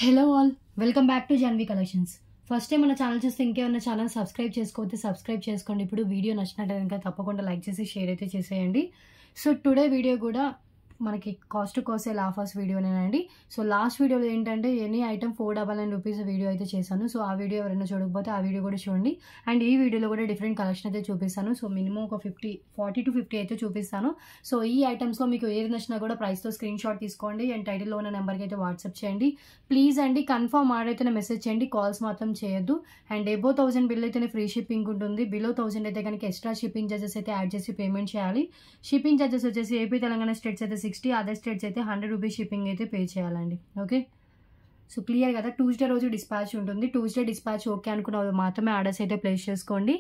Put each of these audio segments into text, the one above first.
Hello all, welcome back to Janhvi collections. First time మన channel చూస్తే ఇంకేమన్నా ఛానల్ సబ్స్క్రైబ్ చేసుకోవద్దు, సబ్స్క్రైబ్ చేసుకోండి. ఇప్పుడు వీడియో నచ్చినట్టు కనుక తప్పకుండా లైక్ చేసి షేర్ అయితే చేసేయండి. సో టుడే వీడియో కూడా మనకి కాస్ట్ టు సేల్ ఆఫర్స్ వీడియోనేనండి. సో లాస్ట్ వీడియోలో ఏంటంటే ఎనీ ఐటమ్ 499 రూపీస్ వీడియో అయితే చేశాను. సో ఆ వీడియో ఎవరైనా చూడకపోతే ఆ వీడియో కూడా చూడండి. అండ్ ఈ వీడియోలో కూడా డిఫరెంట్ కలెక్షన్ అయితే చూపిస్తాను. సో మినిమం ఒక 40 to 50 అయితే చూపిస్తాను. సో ఈ ఐటమ్స్లో మీకు ఏది నచ్చినా కూడా ప్రైస్తో స్క్రీన్ షాట్ తీసుకోండి అండ్ టైటిల్లో ఉన్న నెంబర్కి అయితే వాట్సాప్ చేయండి. ప్లీజ్ అండి, కన్ఫర్మ్ ఆర్డర్ మెసేజ్ చేయండి, కాల్స్ మాత్రం చేయొద్దు. అండ్ ఎబో 1000 బిల్ అయితేనే ఫ్రీ షిప్పింగ్ ఉంటుంది. బిలో 1000 అయితే కనుక ఎక్స్ట్రా షిప్పింగ్ చార్జెస్ అయితే యాడ్ చేసి పేమెంట్ చేయాలి. షిప్పింగ్ చార్జెస్ వచ్చేసి ఏపీ తెలంగాణ స్టేట్స్ అయితే 60, అదర్ స్టేట్స్ అయితే 100 రూపీస్ షిప్పింగ్ అయితే పే చేయాలండి. ఓకే, సో క్లియర్ కదా. ట్యూస్డే రోజు డిస్పాచ్ ఉంటుంది. ట్యూస్డే డిస్పాచ్ ఓకే అనుకున్న వాళ్ళు మాత్రమే ఆర్డర్స్ అయితే ప్లేస్ చేసుకోండి.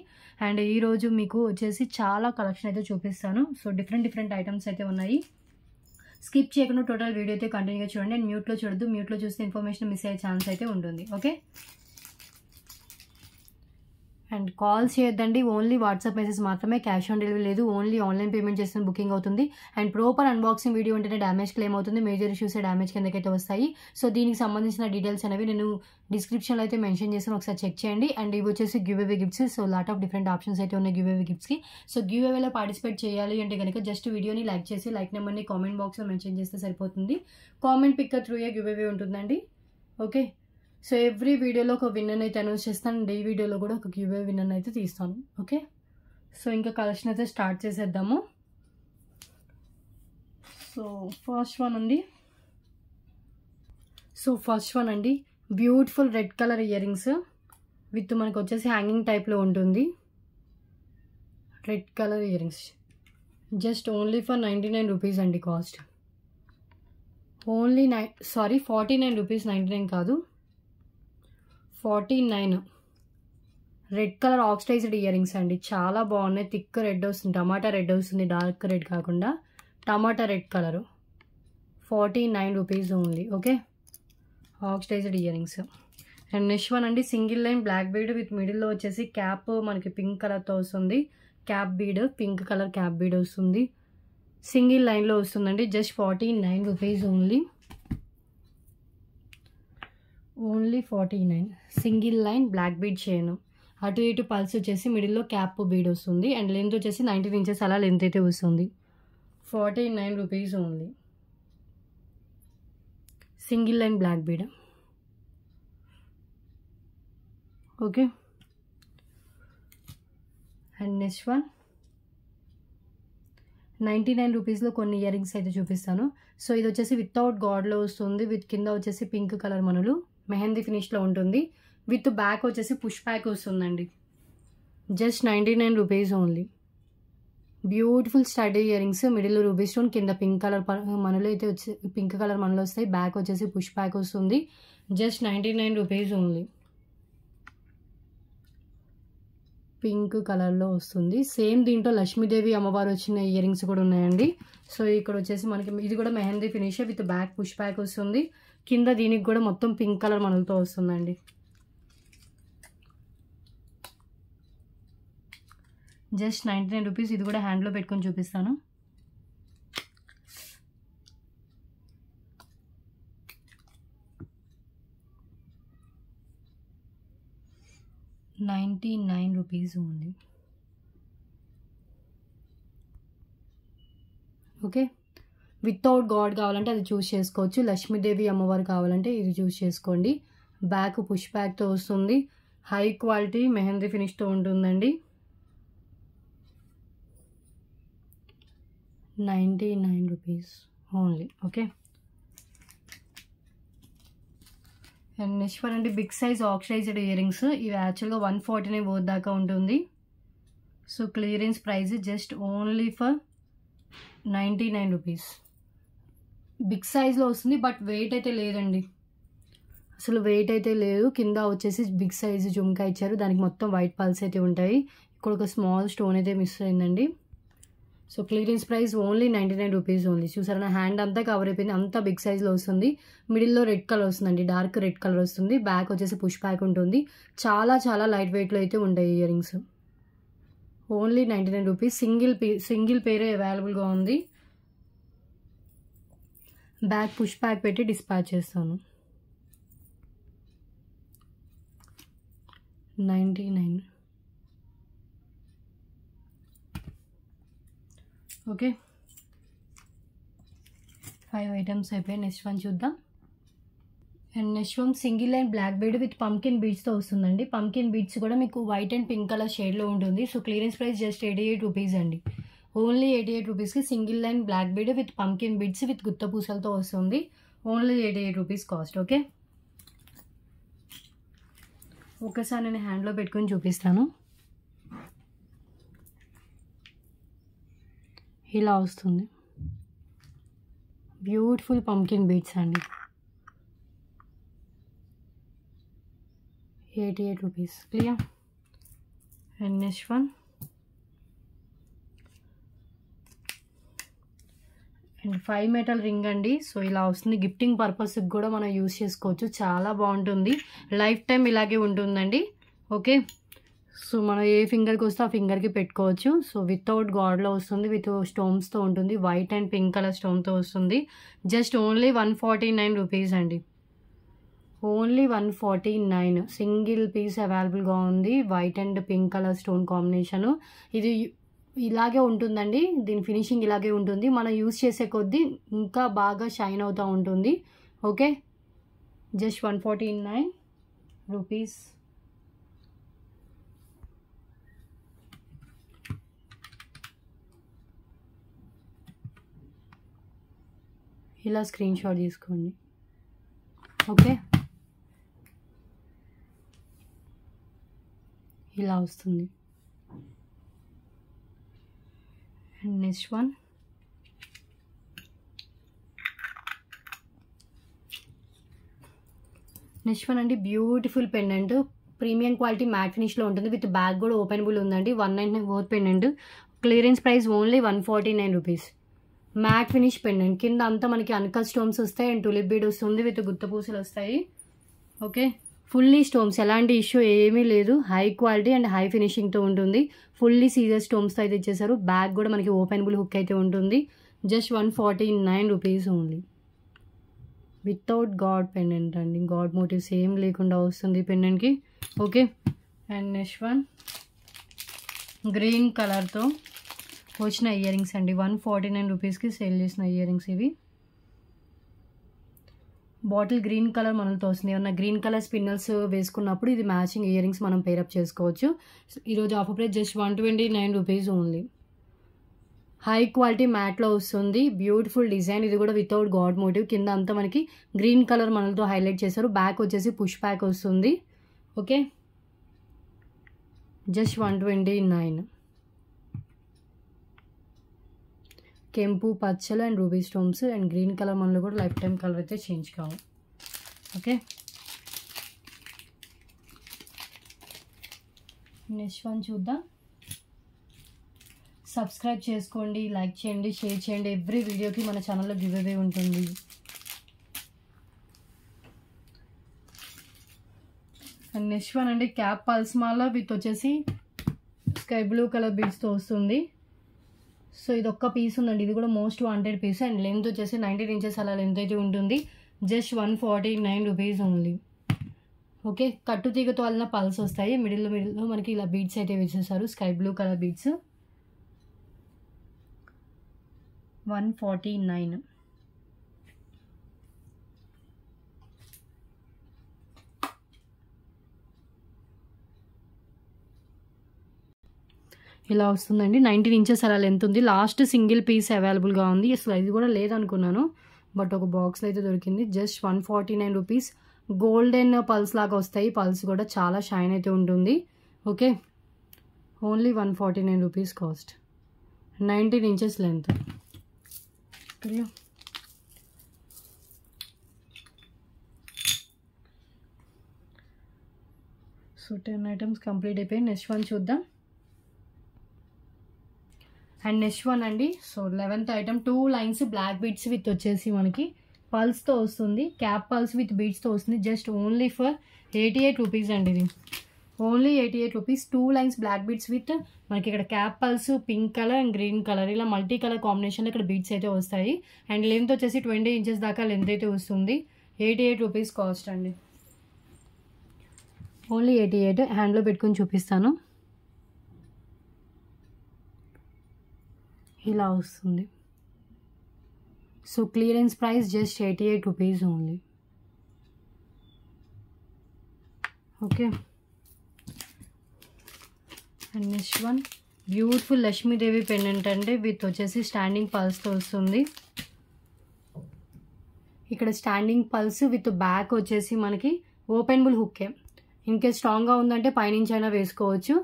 అండ్ ఈ రోజు మీకు వచ్చేసి చాలా కలెక్షన్ అయితే చూపిస్తాను. సో డిఫరెంట్ ఐటమ్స్ అయితే ఉన్నాయి. స్కిప్ చేయకుండా టోటల్ వీడియో అయితే కంటిన్యూగా చూడండి. అండ్ మ్యూట్లో చూడద్దు, మ్యూట్లో చూస్తే ఇన్ఫర్మేషన్ మిస్ అయ్యే ఛాన్స్ అయితే ఉంటుంది. ఓకే, అండ్ కాల్ చేయొద్దండి, ఓన్లీ వాట్సాప్ మెసేజ్ మాత్రమే. క్యాష్ ఆన్ డెలివరీ లేదు, ఓన్లీ ఆన్లైన్ పేమెంట్ చేస్తే బుకింగ్ అవుతుంది. అండ్ ప్రాపర్ అన్బాక్సింగ్ వీడియో ఉంటేనే డ్యామేజ్ క్లెయిమ్ అవుతుంది. మేజర్ ఇష్యూస్ డ్యామేజ్ కిందకైతే వస్తాయి. సో దీనికి సంబంధించిన డీటెయిల్స్ అనేవి నేను డిస్క్రిప్షన్లో అయితే మెన్షన్ చేస్తాను, ఒకసారి చెక్ చేయండి. అండ్ ఇవి వచ్చేసి give away gifts. So lot of different options అయితే ఉన్నాయి గివ్ అవే గిఫ్ట్స్కి. సో గివ్ అవేలో పార్టిసిపేట్ చేయాలి అంటే కనుక జస్ట్ వీడియోని లైక్ చేసి లైక్ నెంబర్ని కామెంట్ బాక్స్లో మెన్షన్ చేస్తే సరిపోతుంది. Comment pick through give away ఉంటుందండి. ఓకే, సో ఎవ్రీ వీడియోలో ఒక విన్నర్ అయితే అనౌన్స్ చేస్తాను. అండ్ ఈ వీడియోలో కూడా ఒక గివ్ అవే విన్నర్ అయితే తీస్తాను. ఓకే, సో ఇంకా కలెక్షన్ అయితే స్టార్ట్ చేసేద్దాము. సో ఫస్ట్ వన్ అండి beautiful red colour earrings with మనకు వచ్చేసి హ్యాంగింగ్ టైప్లో ఉంటుంది. Red colour earrings just only for 99 rupees అండి. కాస్ట్ ఓన్లీ 49 రూపీస్, 99 కాదు, 49. Red colour oxidised earrings అండి, చాలా బాగున్నాయి. థిక్ రెడ్ వస్తుంది, టమాటా రెడ్ వస్తుంది, డార్క్ రెడ్ కాకుండా టమాటా red colour. 49 rupees only. Okay, oxidised ear rings. And next one అండి single line black bead with మిడిల్లో వచ్చేసి క్యాప్ మనకి పింక్ కలర్తో వస్తుంది. Cap bead, pink colour cap bead వస్తుంది. సింగిల్ లైన్లో వస్తుందండి. Just 49 rupees only. 49. Single line black bead చేయను, అటు ఇటు పల్స్ వచ్చేసి మిడిల్లో క్యాప్ బీడ్ వస్తుంది. అండ్ లెంత్ వచ్చేసి 19 ఇంచెస్ అలా లెంత్ అయితే వస్తుంది. 49 rupees only. Single line black bead. Okay, and next one 99 రూపీస్లో కొన్ని ఇయర్ రింగ్స్ అయితే చూపిస్తాను. సో ఇది వచ్చేసి వితౌట్ గాడ్లో వస్తుంది. విత్ కింద వచ్చేసి పింక్ కలర్ మనలు మెహందీ ఫినిష్లో ఉంటుంది. విత్ బ్యాక్ వచ్చేసి పుష్ బ్యాక్ వస్తుందండి. Just 99 rupees only. Beautiful study ear rings, middle ruby stone, కింద పింక్ కలర్ మనలు అయితే వచ్చి పింక్ కలర్ మనలు వస్తాయి. బ్యాక్ వచ్చేసి పుష్ బ్యాక్ వస్తుంది. Just 99 rupees only. పింక్ కలర్లో వస్తుంది. సేమ్ దీంట్లో లక్ష్మీదేవి అమ్మవారు వచ్చిన ఇయర్ రింగ్స్ కూడా ఉన్నాయండి. సో ఇక్కడ వచ్చేసి మనకి ఇది కూడా mehndi finish with back push back వస్తుంది. కింద దీనికి కూడా మొత్తం పింక్ కలర్ మనలతో వస్తుందండి. Just 99 rupees. ఇది కూడా హ్యాండ్లో పెట్టుకొని చూపిస్తాను. ₹99 ఓన్లీ. ఓకే, వితౌట్ గాడ్ కావాలంటే అది చూస్ చేసుకోవచ్చు. లక్ష్మీదేవి అమ్మవారు కావాలంటే ఇది చూస్ చేసుకోండి. బ్యాక్ పుష్ బ్యాక్తో వస్తుంది. హై క్వాలిటీ మెహందీ ఫినిష్తో ఉంటుందండి. 99 rupees only. Okay, and next one అండి big size oxidised earrings. ఇవి యాక్చువల్గా 149 వర్త్ దాకా ఉంటుంది. So clearance price just only for 99 rupees. Big సైజ్లో వస్తుంది, బట్ వెయిట్ అయితే లేదండి, అసలు వెయిట్ అయితే లేదు. కింద వచ్చేసి బిగ్ సైజ్ జుమ్కా ఇచ్చారు, దానికి మొత్తం వైట్ పల్స్ అయితే ఉంటాయి. ఇక్కడ ఒక స్మాల్ స్టోన్ అయితే మిస్ అయిందండి. So clearance price only 99 rupees only. చూసారా, నా హ్యాండ్ అంతా కవర్ అయిపోయింది, అంతా బిగ్ సైజ్లో వస్తుంది. మిడిల్లో రెడ్ కలర్ వస్తుందండి, డార్క్ రెడ్ కలర్ వస్తుంది. బ్యాక్ వచ్చేసి పుష్ బ్యాక్ ఉంటుంది. చాలా లైట్ వెయిట్లో అయితే ఉంటాయి earrings. Only 99 rupees. Single పేరే అవైలబుల్గా ఉంది. బ్యాక్ పుష్ బ్యాక్ పెట్టి డిస్పాచ్ చేస్తాను. 99. ఓకే, 5 ఐటమ్స్ అయిపోయాయి. నెక్స్ట్ వన్ చూద్దాం. And next one single line black bead with pumpkin బీడ్స్తో వస్తుందండి. పంకిన్ బీడ్స్ కూడా మీకు వైట్ అండ్ పింక్ కలర్ షేడ్లో ఉంటుంది. So clearance price just 88 rupees అండి. ఓన్లీ 88 రూపీస్కి single line black bead with pumpkin beads with గుత్త పూసలతో వస్తుంది. Only 88 rupees cost. ఓకే, ఒకసారి నేను హ్యాండ్లో పెట్టుకొని చూపిస్తాను. ఇలా వస్తుంది. బ్యూటిఫుల్ పంకిన్ బీడ్స్ అండి. 88 rupees. Clear. And next one. And 5 metal ring అండి. సో ఇలా వస్తుంది. గిఫ్టింగ్ పర్పస్కి కూడా మనం యూస్ చేసుకోవచ్చు. చాలా బాగుంటుంది. లైఫ్ టైం ఇలాగే ఉంటుందండి. ఓకే, సో మనం ఏ ఫింగర్కి వస్తే ఆ ఫింగర్కి పెట్టుకోవచ్చు. సో వితౌట్ గాడ్లో వస్తుంది, విత్ స్టోన్స్తో ఉంటుంది. వైట్ అండ్ పింక్ కలర్ స్టోన్తో వస్తుంది. జస్ట్ ఓన్లీ 149 రూపీస్ అండి. ఓన్లీ 149. సింగిల్ పీస్ అవైలబుల్గా ఉంది. White and pink colour stone combination. ఇది ఇలాగే ఉంటుందండి. దీని ఫినిషింగ్ ఇలాగే ఉంటుంది. మనం యూస్ చేసే కొద్దీ ఇంకా బాగా షైన్ అవుతూ ఉంటుంది. Okay, just 149 rupees. ఇలా స్క్రీన్ షాట్ తీసుకోండి. ఓకే, ఇలా వస్తుంది. And next one. Next one అండి, beautiful pendant. Premium quality matte ఫినిష్లో ఉంటుంది. విత్ బ్యాగ్ కూడా ఓపెనబుల్ ఉందండి. 199 worth pendant. Clearance price only 149 rupees. Matte finish pendant. కింద అంతా మనకి అన్కట్ స్టోన్స్ వస్తాయి అండ్ టులిప్ బీడ్ వస్తుంది విత్ గుత్త పూసలు వస్తాయి. ఓకే, ఫుల్లీ స్టోన్స్, ఎలాంటి ఇష్యూ ఏమీ లేదు. హై క్వాలిటీ అండ్ హై ఫినిషింగ్తో ఉంటుంది. ఫుల్లీ సీజర్ స్టోన్స్తో అయితే ఇచ్చేసారు. బ్యాగ్ కూడా మనకి ఓపెనబుల్ హుక్ అయితే ఉంటుంది. Just 149 rupees only. Without god pendant అండి. గాడ్ మోటివ్స్ ఏం లేకుండా వస్తుంది పెండెంట్కి. Okay, and next one. Green కలర్తో వచ్చిన ఇయర్ రింగ్స్ అండి. 149 రూపీస్కి సేల్ చేసిన ఇయర్ రింగ్స్ ఇవి. బాటిల్ గ్రీన్ కలర్ మనతో వస్తుంది. ఏమన్నా గ్రీన్ కలర్ స్పిన్నల్స్ వేసుకున్నప్పుడు ఇది మ్యాచింగ్ ఇయర్ రింగ్స్ మనం పేరప్ చేసుకోవచ్చు. ఈరోజు offer price just 129 rupees only. High quality మ్యాట్లో వస్తుంది. Beautiful design. ఇది కూడా వితౌట్ గాడ్ మోటివ్. కింద అంతా మనకి గ్రీన్ కలర్ మనతో హైలైట్ చేశారు. బ్యాక్ వచ్చేసి పుష్ బ్యాక్ వస్తుంది. Okay, just 129. కెంపు, పచ్చలు and ruby stones and green colour మనలో కూడా లైఫ్ టైం కలర్ అయితే చేంజ్ కావు. ఓకే, నెక్స్ట్ వన్ చూద్దాం. సబ్స్క్రైబ్ చేసుకోండి, లైక్ చేయండి, షేర్ చేయండి. ఎవ్రీ వీడియోకి మన ఛానల్లో గివ్ అవే ఉంటుంది. అండ్ నెక్స్ట్ వన్ అండి, క్యాప్ పల్స్ మాల విత్ వచ్చేసి స్కై బ్లూ కలర్ బీడ్స్తో వస్తుంది. సో ఇది ఒక్క పీస్ ఉందండి. ఇది కూడా most wanted piece and length వచ్చేసి 19 ఇంచెస్ అలా లెంత్ అయితే ఉంటుంది. Just 149 rupees only. ఓకే, కట్టు తీగతో వలన పల్స్ వస్తాయి. మిడిల్లో మనకి ఇలా బీడ్స్ అయితే వేసేసారు. Sky blue colour beads. 149. ఇలా వస్తుందండి. 19 ఇంచెస్ అలా లెంత్ ఉంది. లాస్ట్ సింగిల్ పీస్ అవైలబుల్గా ఉంది. అసలు ఇది కూడా లేదనుకున్నాను, బట్ ఒక బాక్స్లో అయితే దొరికింది. Just 149 rupees. గోల్డెన్ పల్స్ లాగా వస్తాయి. పల్స్ కూడా చాలా షైన్ అయితే ఉంటుంది. Okay, only 149 rupees cost. 19 inches length. So 10 items complete అయిపోయి. నెక్స్ట్ వన్ చూద్దాం. అండ్ నెక్స్ట్ వన్ అండి. So 11th item. 2 lines black beads with వచ్చేసి మనకి పల్స్తో వస్తుంది. క్యాప్ పల్స్ విత్ బీడ్స్తో వస్తుంది. జస్ట్ ఓన్లీ ఫర్ 88 రూపీస్ అండి. ఇది only 88 rupees. 2 lines black beads with మనకి ఇక్కడ cap pearls, pink colour and green colour ఇలా మల్టీ కలర్ కాంబినేషన్లో ఇక్కడ బీడ్స్ అయితే వస్తాయి. అండ్ లెంత్ వచ్చేసి 20 ఇంచెస్ దాకా లెంత్ అయితే వస్తుంది. 88 రూపీస్ కాస్ట్ అండి. ఓన్లీ 88. హ్యాండ్లో పెట్టుకొని చూపిస్తాను. ఇలా వస్తుంది. So clearance price just 88 rupees only. Okay, and next one beautiful Lakshmidevi pendant అండి. విత్ వచ్చేసి స్టాండింగ్ పల్స్తో వస్తుంది. ఇక్కడ స్టాండింగ్ పల్స్ విత్ బ్యాక్ వచ్చేసి మనకి ఓపెనబుల్ హుక్కే. ఇన్కేస్ స్ట్రాంగ్గా ఉందంటే పైనుంచి అయినా వేసుకోవచ్చు.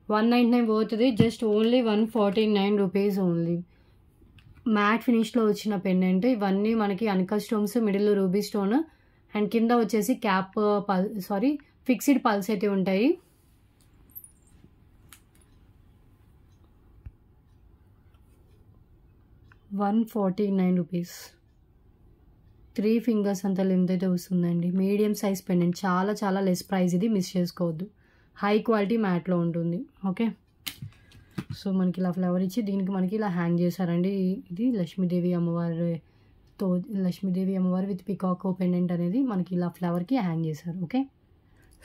199 పోతుంది. Just only 149 rupees only. Matte ఫినిష్లో వచ్చిన పెండెంట్. ఇవన్నీ మనకి అన్కట్ స్టోన్స్, మిడిల్లో రూబీ స్టోన్ అండ్ కింద వచ్చేసి క్యాప్ ఫిక్స్డ్ పల్స్ అయితే ఉంటాయి. ₹149. 3 ఫింగర్స్ అంత లెంత్ అయితే వస్తుందండి. మీడియం సైజ్ పెండెంట్, చాలా చాలా లెస్ ప్రైస్. ఇది మిస్ చేసుకోవద్దు. హై క్వాలిటీ మ్యాట్లో ఉంటుంది. ఓకే, సో మనకి ఇలా ఫ్లవర్ ఇచ్చి దీనికి మనకి ఇలా హ్యాంగ్ చేశారండి. ఇది లక్ష్మీదేవి అమ్మవారు విత్ పికాక్ పెండెంట్ అనేది మనకి ఇలా ఫ్లవర్కి హ్యాంగ్ చేశారు. ఓకే,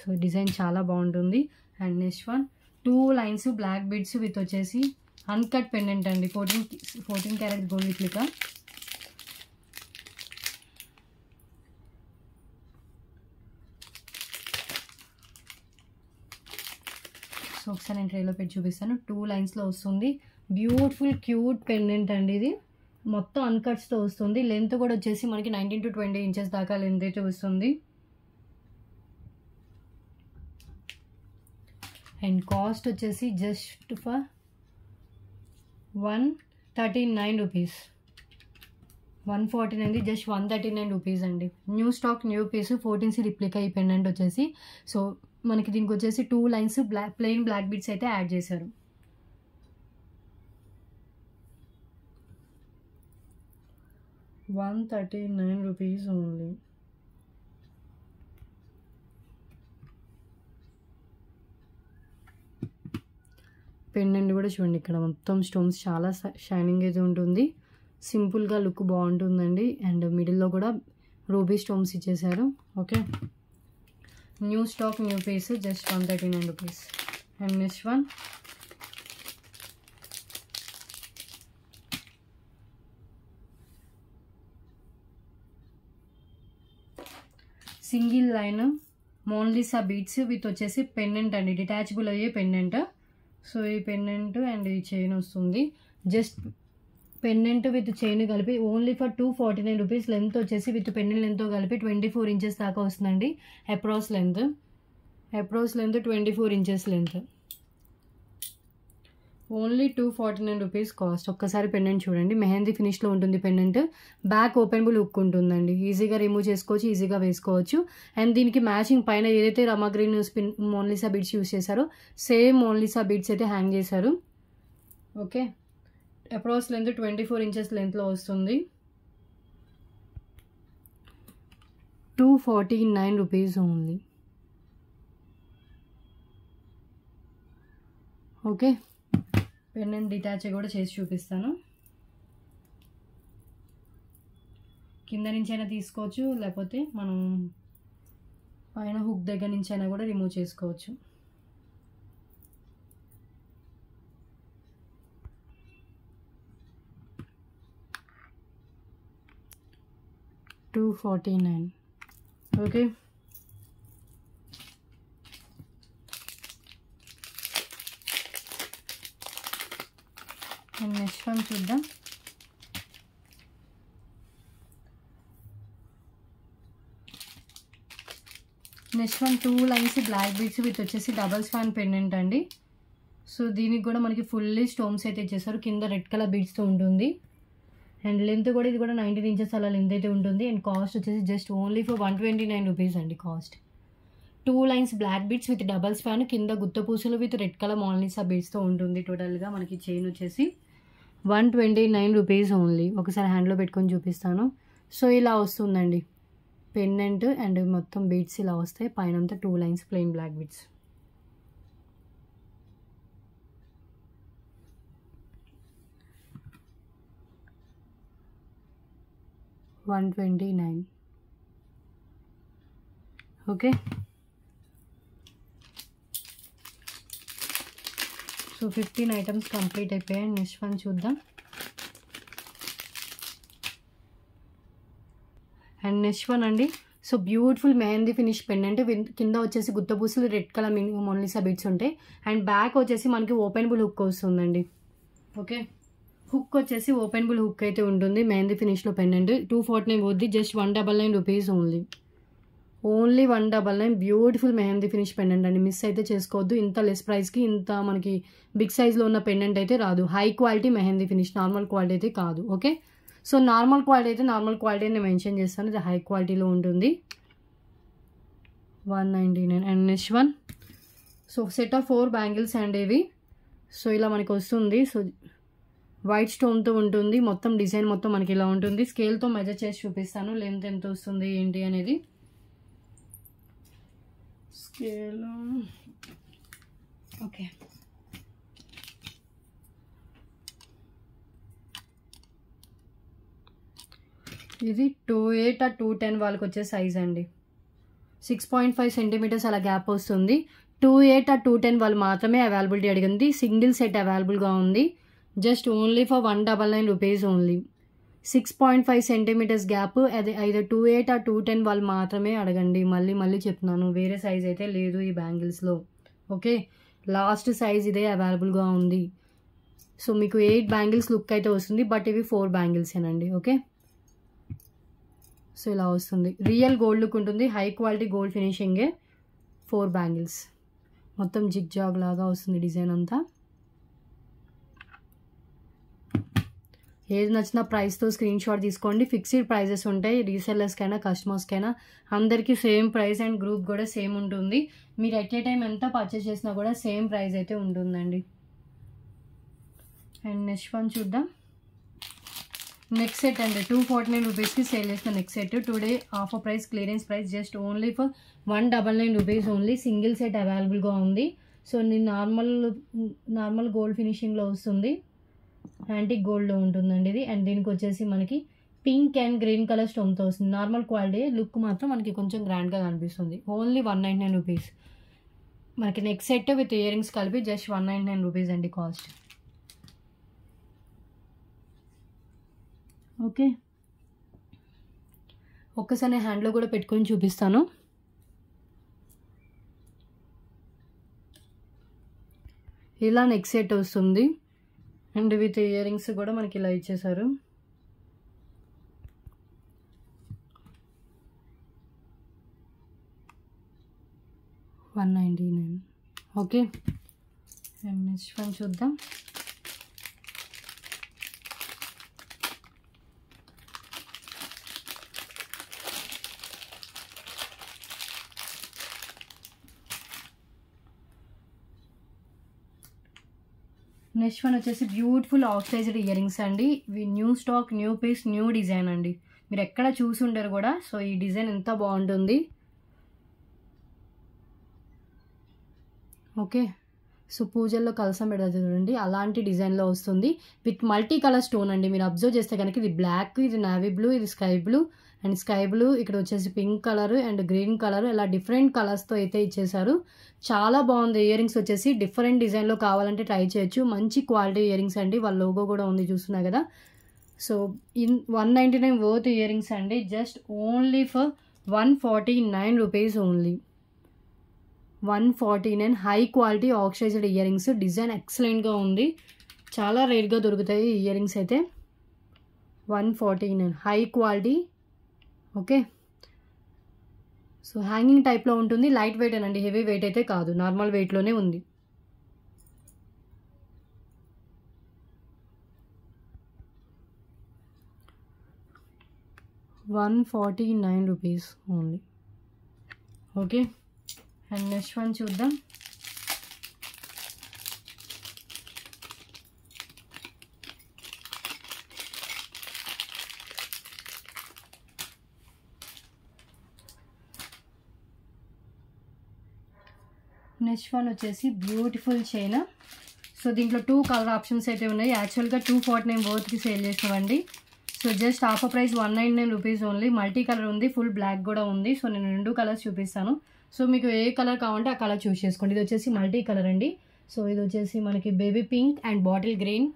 సో డిజైన్ చాలా బాగుంటుంది. And next one 2 lines black beads with వచ్చేసి అన్కట్ పెండెంట్ అండి. 14 క్యారెట్ గోల్డ్ రిప్లికా. సో ఒకసారి నేను ట్రేలో పెట్టి చూపిస్తాను. 2 లైన్స్లో వస్తుంది. బ్యూటిఫుల్ క్యూట్ పెండెంట్ అండి. ఇది మొత్తం అన్కట్స్తో వస్తుంది. లెంత్ కూడా వచ్చేసి మనకి 19 to 20 ఇంచెస్ దాకా లెంత్ అయితే వస్తుంది. అండ్ కాస్ట్ వచ్చేసి జస్ట్ ఫర్ ₹139. 149 జస్ట్ 139 రూపీస్ అండి. New stock, new piece, 14C replica ఈ పెండెంట్ వచ్చేసి. సో మనకి దీనికి వచ్చేసి 2 లైన్స్ ప్లెయిన్ బ్లాక్ బీడ్స్ అయితే యాడ్ చేశారు. ₹139 ఓన్లీ. పెండెంట్ కూడా చూడండి, ఇక్కడ మొత్తం స్టోన్స్ చాలా షైనింగ్ అయితే ఉంటుంది. సింపుల్గా లుక్ బాగుంటుందండి. అండ్ మిడిల్లో కూడా రూబీ స్టోన్స్ ఇచ్చేసారు. Okay, new stock, new piece, just ₹139. And next one single line Mona Lisa beads with వచ్చేసి పెండెంట్ అండి. డిటాచబుల్ అయ్యే పెండెంట్. సో ఈ పెండెంట్ అండ్ ఈ చైన్ వస్తుంది. జస్ట్ పెండెంట్ విత్ చైన్ కలిపి ఓన్లీ ఫర్ ₹249. లెంత్ వచ్చేసి విత్ పెండెంట్ లెంత్తో కలిపి 24 ఇంచెస్ దాకా వస్తుందండి. Approx length 24 inches length. Only ₹249 cost. ఒక్కసారి పెండెంట్ చూడండి, మెహందీ ఫినిష్లో ఉంటుంది పెండెంట్. బ్యాక్ ఓపెనబుల్ హుక్ ఉంటుందండి. ఈజీగా రిమూవ్ చేసుకోవచ్చు, ఈజీగా వేసుకోవచ్చు. అండ్ దీనికి మ్యాచింగ్ పైన ఏదైతే రమా గ్రీన్ మోనాలిసా బీడ్స్ యూస్ చేశారో సేమ్ మోనాలిసా బీడ్స్ అయితే హ్యాంగ్ చేశారు. ఓకే, అప్రాక్స్ లెంత్ 24 ఇంచెస్ లెంత్లో వస్తుంది. ₹249 ఓన్లీ. ఓకే, పెండెంట్ డిటాచ్ కూడా చేసి చూపిస్తాను. కింద నుంచి అయినా తీసుకోవచ్చు, లేకపోతే మనం పైన హుక్ దగ్గర నుంచి అయినా కూడా రిమూవ్ చేసుకోవచ్చు. $249. ఓకే, అండ్ నెక్స్ట్ వన్ చూద్దాం. Next one 2 lines black beads with వచ్చేసి డబల్ స్పాన్ పెండెంట్ అండి. సో దీనికి కూడా మనకి ఫుల్లీ స్టోన్స్ అయితే ఇచ్చేసారు. కింద రెడ్ కలర్ బీడ్స్తో ఉంటుంది. అండ్ లెంత్ కూడా ఇది కూడా 19 ఇంచెస్ అలా లెంత్ అయితే ఉంటుంది. అండ్ కాస్ట్ వచ్చేసి జస్ట్ ఓన్లీ ఫర్ ₹129 అండి cost. 2 lines black beads with double span, కింద గుత్త పూసలు విత్ రెడ్ కలర్ మోనాలిసా బీడ్స్తో ఉంటుంది. టోటల్గా మనకి చైన్ వచ్చేసి ₹129 ఓన్లీ. ఒకసారి హ్యాండ్లో పెట్టుకొని చూపిస్తాను. సో ఇలా వస్తుందండి పెండెంట్ అండ్ మొత్తం బీడ్స్ ఇలా వస్తాయి. పైన అంతా 2 lines plain black beads. $129. Okay, so 15 items complete అయిపోయాయి. నెక్స్ట్ వన్ చూద్దాం. అండ్ నెక్స్ట్ వన్ అండి, so beautiful mehndi finish pendant. కింద వచ్చేసి గుత్తపూసలు రెడ్ కలర్ మొనాలిసా బీడ్స్ ఉంటాయి. అండ్ బ్యాక్ వచ్చేసి మనకి ఓపెనబుల్ హుక్ వస్తుందండి. ఓకే, హుక్ వచ్చేసి ఓపెనబుల్ హుక్ అయితే ఉంటుంది. మెహందీ ఫినిష్లో పెండెంట్ 249 వద్ది, just 199 rupees only. 199. Beautiful mehndi finish pendant అండి, మిస్ అయితే చేసుకోవద్దు. ఇంత లెస్ ప్రైస్కి ఇంత మనకి బిగ్ సైజ్లో ఉన్న పెండెంట్ అయితే రాదు. High quality mehndi finish, normal quality అయితే కాదు. ఓకే, సో నార్మల్ క్వాలిటీ అయితే నార్మల్ క్వాలిటీ నేను మెన్షన్ చేస్తాను, ఇది హై క్వాలిటీలో ఉంటుంది. 199. And next one, so set of 4 bangles and ఇవి. సో ఇలా మనకి వస్తుంది. సో వైట్ స్టోన్తో ఉంటుంది. మొత్తం డిజైన్ మొత్తం మనకి ఇలా ఉంటుంది. స్కేల్తో మెజర్ చేసి చూపిస్తాను లెంత్ ఎంత వస్తుంది ఏంటి అనేది. స్కేల్ ఓకే, ఇది 2.8 or 2.10 వాళ్ళకి వచ్చే సైజ్ అండి. 6.5 సెంటీమీటర్స్ అలా గ్యాప్ వస్తుంది. 2.8 or 2.10 వాళ్ళు మాత్రమే అవైలబిలిటీ అడిగింది. సింగిల్ సెట్ అవైలబుల్గా ఉంది. Just only for 199 rupees only. 6.5 centimetres gap. అది ఐదర్ 2.8 or 2.10 వాళ్ళు మాత్రమే అడగండి. మళ్ళీ చెప్తున్నాను, వేరే సైజ్ అయితే లేదు ఈ బ్యాంగిల్స్లో. ఓకే, లాస్ట్ సైజ్ ఇదే అవైలబుల్గా ఉంది. సో మీకు 8 బ్యాంగిల్స్ లుక్ అయితే వస్తుంది, బట్ ఇవి 4 బ్యాంగిల్సేనండి. ఓకే, సో ఇలా వస్తుంది. రియల్ గోల్డ్ లుక్ ఉంటుంది, హై క్వాలిటీ గోల్డ్ ఫినిషింగే. 4 బ్యాంగిల్స్ మొత్తం జిగ్ జాగ్ లాగా వస్తుంది డిజైన్ అంతా. ఏది నచ్చిన ప్రైస్తో స్క్రీన్ షాట్ తీసుకోండి. ఫిక్స్డ్ ప్రైజెస్ ఉంటాయి, రీసెల్లర్స్కైనా కస్టమర్స్కైనా అందరికీ సేమ్ ప్రైస్. అండ్ గ్రూప్ కూడా సేమ్ ఉంటుంది. మీరు ఎట్ ఏ టైం ఎంత పర్చేస్ చేసినా కూడా సేమ్ ప్రైస్ అయితే ఉంటుందండి. అండ్ నెక్స్ట్ వన్ చూద్దాం. నెక్ సెట్ అండి, 249 రూపీస్కి సేల్ చేసిన neck set. Today offer price, clearance price, just only for 199 rupees only. Single set అవైలబుల్గా ఉంది. సో నేను నార్మల్ గోల్డ్ ఫినిషింగ్లో వస్తుంది, యాంటిక్ గోల్డ్లో ఉంటుందండి ఇది. అండ్ దీనికి వచ్చేసి మనకి పింక్ అండ్ గ్రీన్ కలర్ స్టోన్తో వస్తుంది. నార్మల్ క్వాలిటీ, లుక్ మాత్రం మనకి కొంచెం గ్రాండ్గా కనిపిస్తుంది. Only 199 rupees. మనకి neck set with earrings కలిపి జస్ట్ 199 రూపీస్ అండి కాస్ట్. ఓకే, ఒక్కసారి హ్యాండ్లో కూడా పెట్టుకొని చూపిస్తాను. ఇలా నెక్ సెట్ వస్తుంది. అండ్ విత్ ఇయర్ రింగ్స్ కూడా మనకి ఇలా ఇచ్చేసారు. $199. ఓకే, అండ్ నెక్స్ట్ వన్ చూద్దాం. నెక్స్ట్ వన్ వచ్చేసి బ్యూటిఫుల్ ఆక్సిడైజ్డ్ ఇయర్ రింగ్స్ అండి. ఇవి new stock, new piece, new design అండి. మీరు ఎక్కడ చూసి ఉండరు కూడా. సో ఈ డిజైన్ ఎంత బాగుంటుంది. ఓకే, సో పూజల్లో కలసం పెడతారు చూడండి, అలాంటి డిజైన్లో వస్తుంది. విత్ మల్టీ కలర్ స్టోన్ అండి. మీరు అబ్జర్వ్ చేస్తే కనుక ఇది బ్లాక్, ఇది నావీ బ్లూ, ఇది sky blue and sky blue, ఇక్కడ వచ్చేసి pink colour and green colour, ఇలా డిఫరెంట్ కలర్స్తో అయితే ఇచ్చేసారు. చాలా బాగుంది. ఇయర్ రింగ్స్ వచ్చేసి డిఫరెంట్ డిజైన్లో కావాలంటే ట్రై చేయొచ్చు. మంచి క్వాలిటీ ఇయర్ రింగ్స్ అండి. వాళ్ళ లోగో కూడా ఉంది చూస్తున్నా కదా. సో 199 వర్త్ ఇయర్ రింగ్స్ అండి. Just only for 149 rupees only. 149. High quality oxidised earrings. Design ఎక్సలెంట్గా ఉంది. చాలా రేట్గా దొరుకుతాయి ఇయర్ రింగ్స్ అయితే. 149 high quality. Okay, so hanging టైప్లో ఉంటుంది. లైట్ వెయిట్ అనండి, హెవీ వెయిట్ అయితే కాదు, నార్మల్ వెయిట్లోనే ఉంది. ₹149 only. Okay, and next one చూద్దాం. నెక్స్ట్ వన్ వచ్చేసి బ్యూటిఫుల్ చైన్. సో దీంట్లో 2 కలర్ ఆప్షన్స్ అయితే ఉన్నాయి. యాక్చువల్గా 249 వర్త్కి సేల్ చేసినవండి. So just offer price 199 rupees only. Multi colour ఉంది, ఫుల్ బ్లాక్ కూడా ఉంది. సో నేను 2 కలర్స్ చూపిస్తాను. సో మీకు ఏ కలర్ కావాలంటే ఆ కలర్ చూస్ చేసుకోండి. ఇది వచ్చేసి మల్టీ కలర్ అండి. సో ఇది వచ్చేసి మనకి baby pink and bottle green,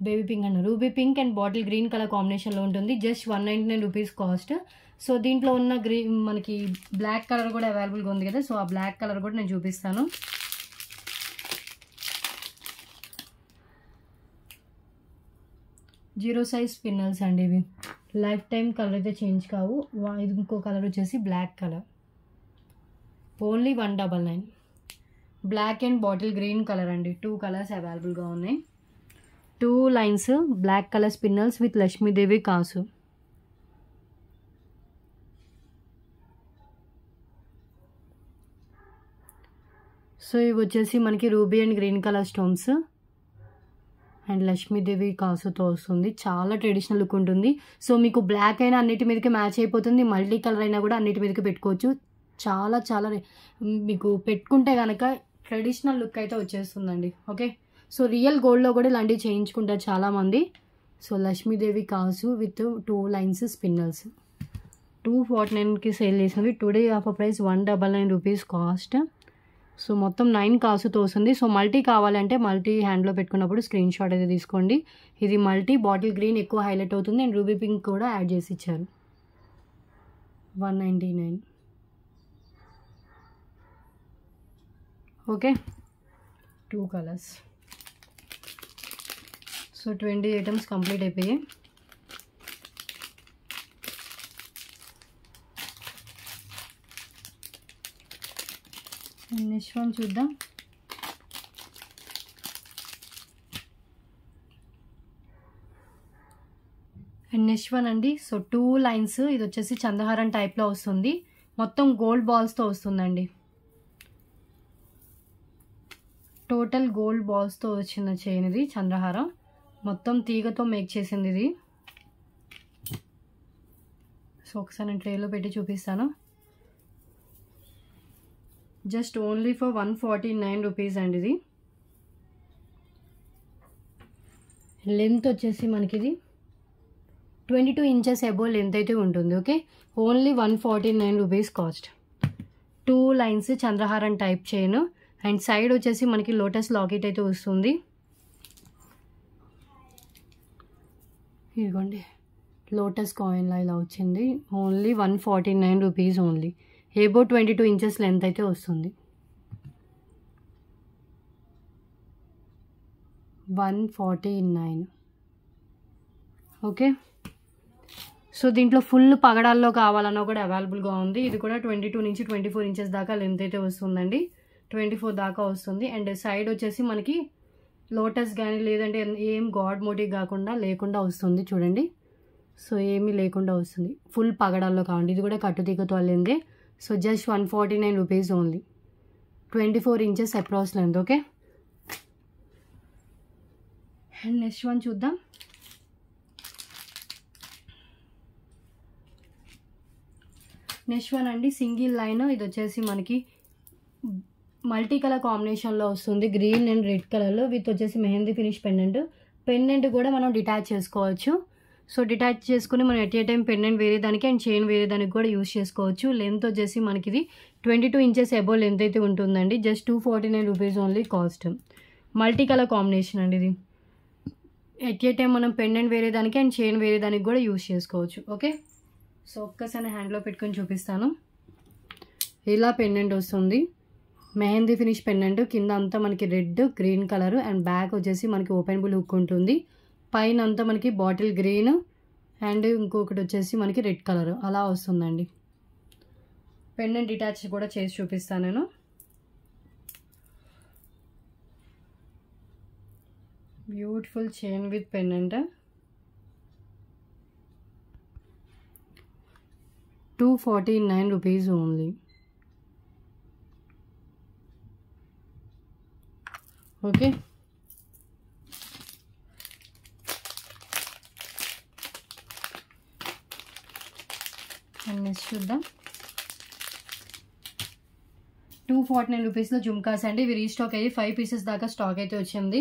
baby pink and ruby pink and bottle green colour కాంబినేషన్లో ఉంటుంది. Just 199 rupees cost. సో దీంట్లో ఉన్న మనకి బ్లాక్ కలర్ కూడా అవైలబుల్గా ఉంది కదా, సో ఆ బ్లాక్ కలర్ కూడా నేను చూపిస్తాను. జీరో సైజ్ స్పిన్నల్స్ అండి ఇవి. లైఫ్ టైం కలర్ అయితే చేంజ్ కావు. ఇది ఇంకో కలర్ వచ్చేసి black colour, only 199. Black and bottle green colour అండి, 2 కలర్స్ అవైలబుల్గా ఉన్నాయి. 2 lines black colour spinels with Lakshmidevi కాసు. సో ఇవి వచ్చేసి మనకి ruby and green colour stones and Lakshmidevi కాసుతో వస్తుంది. చాలా ట్రెడిషనల్ లుక్ ఉంటుంది. సో మీకు బ్లాక్ అయినా అన్నిటి మీదకి మ్యాచ్ అయిపోతుంది, మల్టీ కలర్ అయినా కూడా అన్నిటి మీదకి పెట్టుకోవచ్చు. చాలా చాలా మీకు పెట్టుకుంటే కనుక ట్రెడిషనల్ లుక్ అయితే వచ్చేస్తుందండి. ఓకే, సో రియల్ గోల్డ్లో కూడా ఇలాంటివి చేయించుకుంటారు చాలామంది. సో లక్ష్మీదేవి కాసు విత్ 2 లైన్స్ స్పిన్నల్స్ 249కి సేల్ చేసినవి. Today offer price 199 rupees cost. So మొత్తం 9 కాసుతో వస్తుంది. సో మల్టీ కావాలంటే మల్టీ హ్యాండ్లో పెట్టుకున్నప్పుడు స్క్రీన్ షాట్ అయితే తీసుకోండి. ఇది మల్టీ బాటిల్ గ్రీన్ ఎక్కువ హైలైట్ అవుతుంది అండ్ రూబీ పింక్ కూడా యాడ్ చేసి ఇచ్చారు. 199. Okay, 2 colours. So 20 items complete అయిపోయాయి. నెక్స్ట్ వన్ చూద్దాం. అండ్ నెక్స్ట్ వన్ అండి. సో 2 లైన్స్, ఇది వచ్చేసి చంద్రహారం టైప్లో వస్తుంది. మొత్తం గోల్డ్ బాల్స్తో వస్తుందండి. టోటల్ గోల్డ్ బాల్స్తో వచ్చిన చైన్ ఇది. చంద్రహారం మొత్తం తీగతో మేక్ చేసింది ఇది. సో ఒకసారి నేను ట్రేలో పెట్టి చూపిస్తాను. జస్ట్ ఓన్లీ ఫర్ 149 రూపీస్ అండి ఇది. లెంత్ వచ్చేసి మనకి ఇది 22 ఇంచెస్ అబోవ్ లెంత్ అయితే ఉంటుంది. Okay, only 149 rupees cost. 2 lines చంద్రహారం టైప్ చైన్ అండ్ సైడ్ వచ్చేసి మనకి లోటస్ లాకెట్ అయితే వస్తుంది. ఇదిగోండి లోటస్ కాయిన్లా ఇలా వచ్చింది. Only 149 rupees only. Above 22 inches length అయితే వస్తుంది. 149. ఓకే, సో దీంట్లో ఫుల్ పగడాల్లో కావాలన్నా కూడా అవైలబుల్గా ఉంది. ఇది కూడా 22 నుంచి 24 ఇంచెస్ దాకా లెంత్ అయితే వస్తుందండి. 24 దాకా వస్తుంది. అండ్ సైడ్ వచ్చేసి మనకి లోటస్ కానీ లేదంటే ఏం గాడ్ మోటివ్ లేకుండా వస్తుంది చూడండి. సో ఏమీ లేకుండా వస్తుంది, ఫుల్ పగడాల్లో కావండి. ఇది కూడా కట్టుతీగతో అల్లిందే. So just 149 rupees only. 24 inches approx length. Okay, and next one చూద్దాం. నెక్స్ట్ వన్ అండి సింగిల్ లైన్. ఇది వచ్చేసి మనకి మల్టీ కలర్ కాంబినేషన్లో వస్తుంది. గ్రీన్ అండ్ రెడ్ కలర్లో విత్ వచ్చేసి మెహందీ ఫినిష్ పెండెంట్ కూడా మనం డిటాచ్ చేసుకోవచ్చు. సో డిటాచ్ చేసుకుని మనం ఎట్ ఏ టైం పెండెంట్ వేరే దానికి అండ్ చైన్ వేరే దానికి కూడా యూస్ చేసుకోవచ్చు. లెంత్ వచ్చేసి మనకి ఇది 22 ఇంచెస్ అబోవ్ లెంత్ అయితే ఉంటుందండి. Just 249 rupees only cost. Multi colour combination అండి ఇది. ఎట్ ఏ టైం మనం పెండెంట్ వేరే దానికి అండ్ చైన్ వేరే దానికి కూడా యూస్ చేసుకోవచ్చు. ఓకే, సో ఒక్కసారి హ్యాండ్లో పెట్టుకొని చూపిస్తాను. ఇలా పెండెంట్ వస్తుంది. మెహందీ ఫినిష్ పెండెంట్ కింద అంతా మనకి red green colour and back వచ్చేసి మనకి ఓపెనబుల్ హుక్ ఉంటుంది. పైన అంతా మనకి బాటిల్ గ్రీన్ అండ్ ఇంకొకటి వచ్చేసి మనకి రెడ్ కలర్ అలా వస్తుందండి. పెండెంట్ డిటాచ్ కూడా చేసి చూపిస్తాను నేను. Beautiful chain with pendant. 249 rupees only. Okay, next చూద్దాం. 249 రూపీస్లో జుమ్కాస్ అండి. ఇవి రీస్టాక్ అయ్యి 5 పీసెస్ దాకా స్టాక్ అయితే వచ్చింది.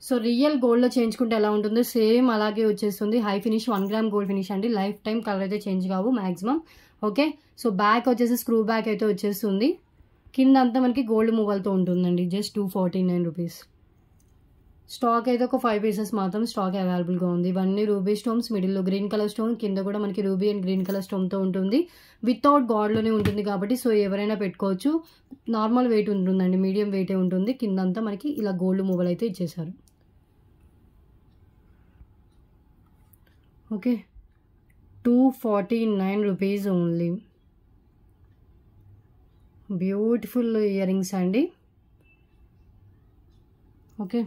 సో రియల్ గోల్డ్లో చేయించుకుంటే ఎలా ఉంటుందో సేమ్ అలాగే వచ్చేస్తుంది. High finish 1 gram gold finish అండి. లైఫ్ టైం కలర్ అయితే చేంజ్ కావు మ్యాక్సిమం. ఓకే, సో బ్యాక్ వచ్చేసి స్క్రూ బ్యాక్ అయితే వచ్చేస్తుంది. కింద అంతా మనకి గోల్డ్ మువ్వలతో ఉంటుందండి. Just 249 rupees. స్టాక్ అయితే ఒక 5 పీసెస్ మాత్రం స్టాక్ అవైలబుల్గా ఉంది. ఇవన్నీ రూబీ స్టోన్స్, మిడిల్లో గ్రీన్ కలర్ స్టోన్, కింద కూడా మనకి రూబీ అండ్ గ్రీన్ కలర్ స్టోన్తో ఉంటుంది. వితౌట్ గాడ్లోనే ఉంటుంది కాబట్టి సో ఎవరైనా పెట్టుకోవచ్చు. నార్మల్ వెయిట్ ఉంటుందండి, మీడియం వెయిటే ఉంటుంది. కింద అంతా మనకి ఇలా గోల్డ్ మువ్వలు అయితే ఇచ్చేసారు. Okay, 249 rupees only. Beautiful ear rings అండి. ఓకే,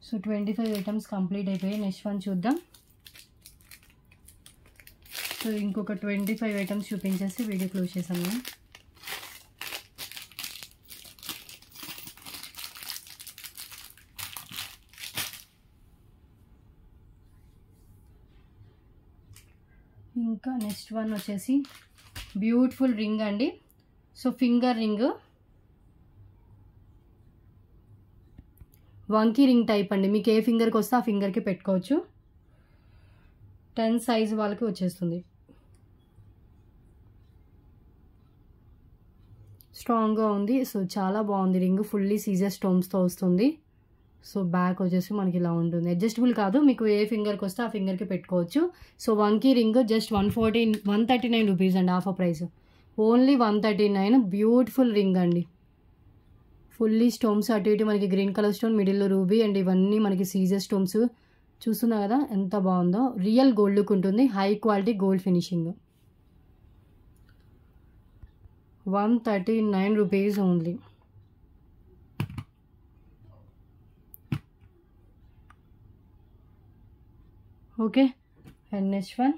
సో 25 ఐటమ్స్ కంప్లీట్ అయిపోయాయి. నెక్స్ట్ వన్ చూద్దాం. సో ఇంకొక 25 ఐటమ్స్ చూపించేసి వీడియో క్లోజ్ చేసాం మేము. ఇంకా నెక్స్ట్ వన్ వచ్చేసి బ్యూటిఫుల్ రింగ్ అండి. సో ఫింగర్ రింగ్, వంకీ రింగ్ టైప్ అండి. మీకు ఏ ఫింగర్కి వస్తే ఆ ఫింగర్కి పెట్టుకోవచ్చు. 10 సైజ్ వాళ్ళకి వచ్చేస్తుంది. స్ట్రాంగ్గా ఉంది. సో చాలా బాగుంది రింగ్. ఫుల్లీ సీజర్ స్టోన్స్తో వస్తుంది. సో బ్యాక్ వచ్చేసి మనకి ఇలా ఉంటుంది. అడ్జస్టబుల్ కాదు, మీకు ఏ ఫింగర్కి వస్తే ఆ ఫింగర్కి పెట్టుకోవచ్చు. సో వంకీ రింగ్ జస్ట్ 139 రూపీస్ అండి. Offer price only 139. Beautiful ring అండి. ఫుల్లీ స్టోన్స్, అటు ఇటు మనకి గ్రీన్ కలర్ స్టోన్, మిడిల్లో రూబీ అండ్ ఇవన్నీ మనకి సీజర్ స్టోన్స్. చూస్తున్నా కదా ఎంత బాగుందో. రియల్ గోల్డ్ లుక్ ఉంటుంది. High quality gold finishing. 139 rupees only. Okay, and next one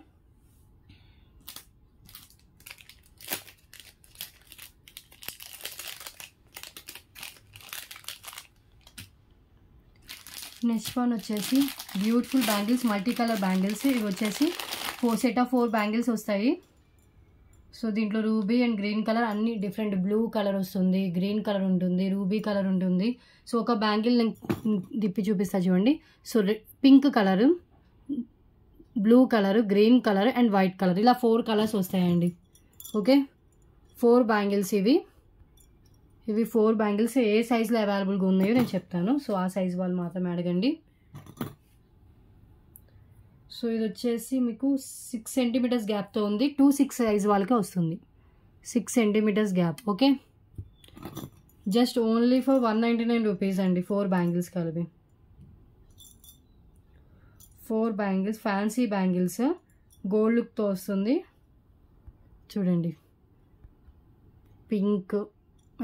వచ్చేసి beautiful bangles, multi colour bangles. ఇవి వచ్చేసి 4 సెట్ ఆఫ్ 4 బ్యాంగిల్స్ వస్తాయి. సో దీంట్లో రూబీ అండ్ గ్రీన్ కలర్ అన్ని డిఫరెంట్. బ్లూ కలర్ వస్తుంది, గ్రీన్ కలర్ ఉంటుంది, ruby colour ఉంటుంది. సో ఒక బ్యాంగిల్ నేను తిప్పి చూపిస్తా చూడండి. So pink colour, blue colour, green colour and white colour, ఇలా 4 కలర్స్ వస్తాయండి. ఓకే, 4 బ్యాంగిల్స్ ఇవి 4 బ్యాంగిల్స్. ఏ సైజులో అవైలబుల్గా ఉన్నాయో నేను చెప్తాను. సో ఆ సైజ్ వాళ్ళు మాత్రమే అడగండి. సో ఇది వచ్చేసి మీకు 6 సెంటీమీటర్స్ గ్యాప్తో ఉంది. 2-6 సైజ్ వాళ్ళకే వస్తుంది. 6 centimetres gap. Okay, just only for 199 rupees అండి. 4 బ్యాంగిల్స్ కలిపి. 4 బ్యాంగిల్స్, ఫ్యాన్సీ బ్యాంగిల్స్, గోల్డ్ లుక్తో వస్తుంది. చూడండి, పింక్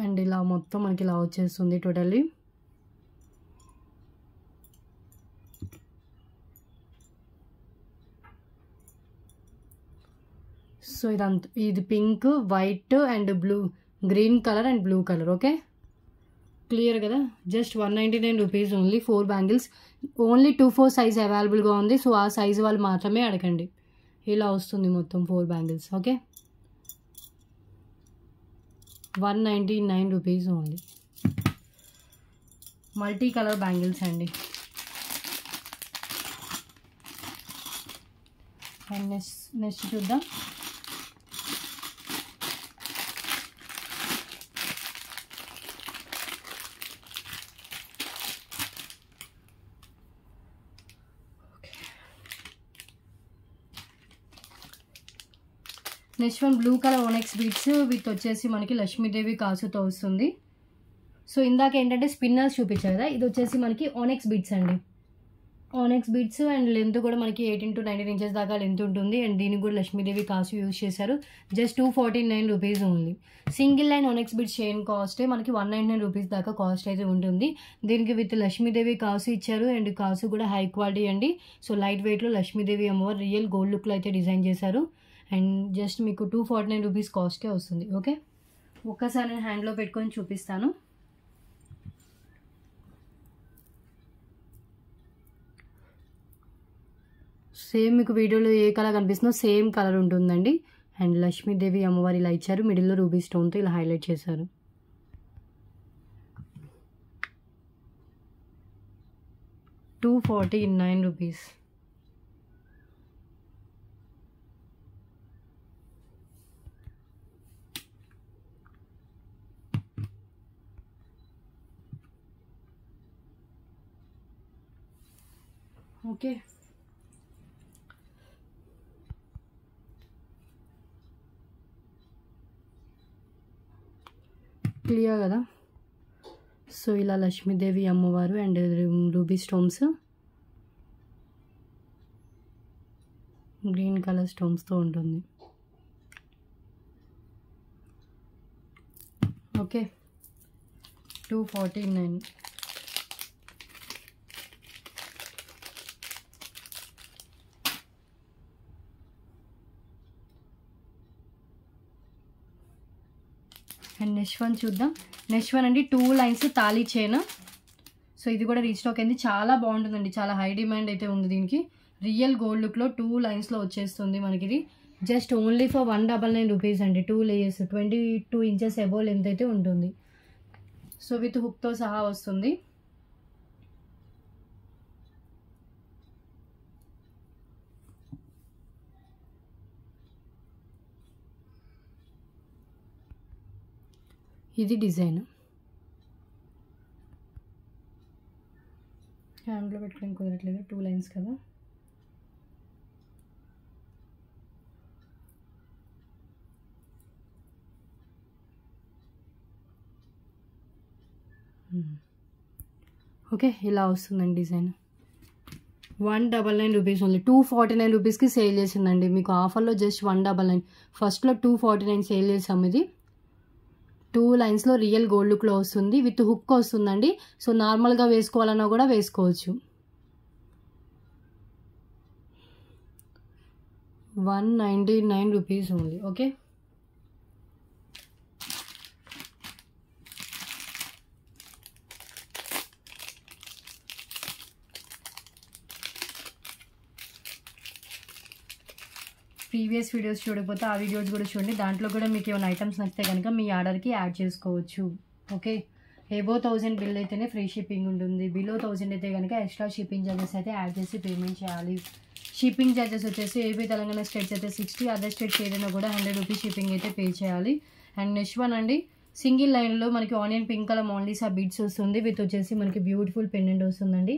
అండ్ ఇలా మొత్తం మనకి ఇలా వచ్చేస్తుంది టోటల్లీ. సో ఇది pink, white and blue, green colour and blue colour. Okay, clear కదా. Just 199 rupees only. 4 bangles. Only 2-4 size అవైలబుల్గా ఉంది. సో ఆ సైజు వాళ్ళు మాత్రమే అడగండి. ఇలా వస్తుంది మొత్తం 4 bangles. Okay, 199 rupees only. Multi colour bangles అండి. అండ్ నెక్స్ట్ చూద్దాం. Next one blue colour onyx beads with వచ్చేసి మనకి లక్ష్మీదేవి కాసుతో వస్తుంది. సో ఇందాక ఏంటంటే స్పిన్నర్స్ చూపించారు కదా, ఇది వచ్చేసి మనకి ఓనెక్స్ బీడ్స్ అండి. ఓనెక్స్ బీడ్స్ అండ్ లెంత్ కూడా మనకి 18 to 19 ఇంచెస్ దాకా లెంత్ ఉంటుంది. అండ్ దీనికి కూడా లక్ష్మీదేవి కాసు యూజ్ చేశారు. Just 249 rupees only. Single line onyx beads chain కాస్టే మనకి 199 రూపీస్ దాకా కాస్ట్ అయితే ఉంటుంది. దీనికి విత్ లక్ష్మీదేవి కాసు ఇచ్చారు. అండ్ కాసు కూడా హై క్వాలిటీ అండి. సో లైట్ వెయిట్లో లక్ష్మీదేవి అమ్మవారు రియల్ గోల్డ్ లుక్లో అయితే డిజైన్ చేశారు. అండ్ జస్ట్ మీకు 249 రూపీస్ కాస్ట్కే వస్తుంది. ఓకే, ఒక్కసారి నేను హ్యాండ్లో పెట్టుకొని చూపిస్తాను. సేమ్ మీకు వీడియోలో ఏ కలర్ కనిపిస్తుందో సేమ్ కలర్ ఉంటుందండి. అండ్ లక్ష్మీదేవి అమ్మవారి ఇలా ఇచ్చారు. మిడిల్లో రూబీ స్టోన్తో ఇలా హైలైట్ చేశారు. ₹249. ఓకే, క్లియర్ కదా. సో ఇలా లక్ష్మీదేవి అమ్మవారు and ruby stones, green colour స్టోన్స్తో ఉంటుంది. ఓకే, 249. అండ్ నెక్స్ట్ వన్ చూద్దాం. నెక్స్ట్ వన్ అండి 2 లైన్స్ తాళీ చైన్. సో ఇది కూడా రీస్టాక్ అయింది, చాలా బాగుంటుందండి, చాలా హై డిమాండ్ అయితే ఉంది దీనికి. రియల్ గోల్డ్ లుక్లో 2 లైన్స్లో వచ్చేస్తుంది మనకి. ఇది జస్ట్ ఓన్లీ ఫర్ 199 రూపీస్ అండి. 2 లేయర్స్ 22 ఇంచెస్ అబోవ్ లెంత్ అయితే ఉంటుంది. సో విత్ హుక్తో సహా వస్తుంది. ఇది డిజైన్ హ్యాండ్లో పెట్టుకోవడానికి కుదరట్లేదు, 2 లైన్స్ కదా. ఓకే, ఇలా వస్తుందండి డిజైన్. 199 rupees only. 249 రూపీస్కి సేల్ చేసిందండి మీకు ఆఫర్లో. జస్ట్ 199, ఫస్ట్లో 249 సేల్ చేసాము. ఇది 2 లైన్స్లో రియల్ గోల్డ్ లుక్లో వస్తుంది, విత్ హుక్ వస్తుందండి. సో నార్మల్గా వేసుకోవాలన్నా కూడా వేసుకోవచ్చు. 199 rupees only. Okay, previous videos చూడకపోతే ఆ వీడియోస్ కూడా చూడండి, దాంట్లో కూడా మీకు ఏమైనా ఐటమ్స్ నచ్చితే కనుక మీ ఆర్డర్కి యాడ్ చేసుకోవచ్చు. ఓకే, ఎబో 1000 బిల్ అయితేనే ఫ్రీ షిప్పింగ్ ఉంటుంది. బిలో 1000 అయితే కనుక ఎక్స్ట్రా షిప్పింగ్ ఛార్జెస్ అయితే యాడ్ చేసి పేమెంట్ చేయాలి. షిప్పింగ్ ఛార్జెస్ వచ్చేసి ఏపీ తెలంగాణ స్టేట్స్ అయితే 60, అదర్ స్టేట్స్ ఏదైనా కూడా 100 రూపీస్ షిప్పింగ్ అయితే పే చేయాలి. అండ్ నెక్స్ట్ వన్ అండి, సింగిల్ లైన్లో మనకి ఆనియన్ పింక్ కలర్ మోన్లీసా బీడ్స్ వస్తుంది, విత్ వచ్చేసి మనకి బ్యూటిఫుల్ పెండెంట్ వస్తుందండి.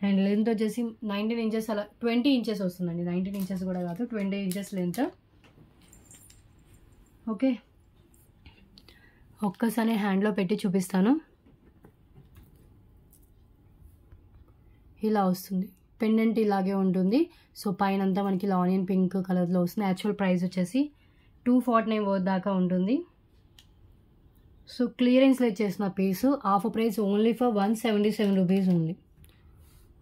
అండ్ లెంత్ వచ్చేసి 19 ఇంచెస్, అలా 20 ఇంచెస్ వస్తుందండి. 19 ఇంచెస్ కూడా కాదు, 20 ఇంచెస్ లెంత్. ఓకే, ఒక్కసారి హ్యాండ్లో పెట్టి చూపిస్తాను. ఇలా వస్తుంది, పెండెంట్ ఇలాగే ఉంటుంది. సో పైన అంతా మనకి ఇలా ఆనియన్ పింక్ కలర్లో వస్తుంది. యాక్చువల్ ప్రైస్ వచ్చేసి 249 దాకా ఉంటుంది. సో క్లియరెన్స్లో ఇచ్చేసిన piece offer price only for 177 rupees ఉంది.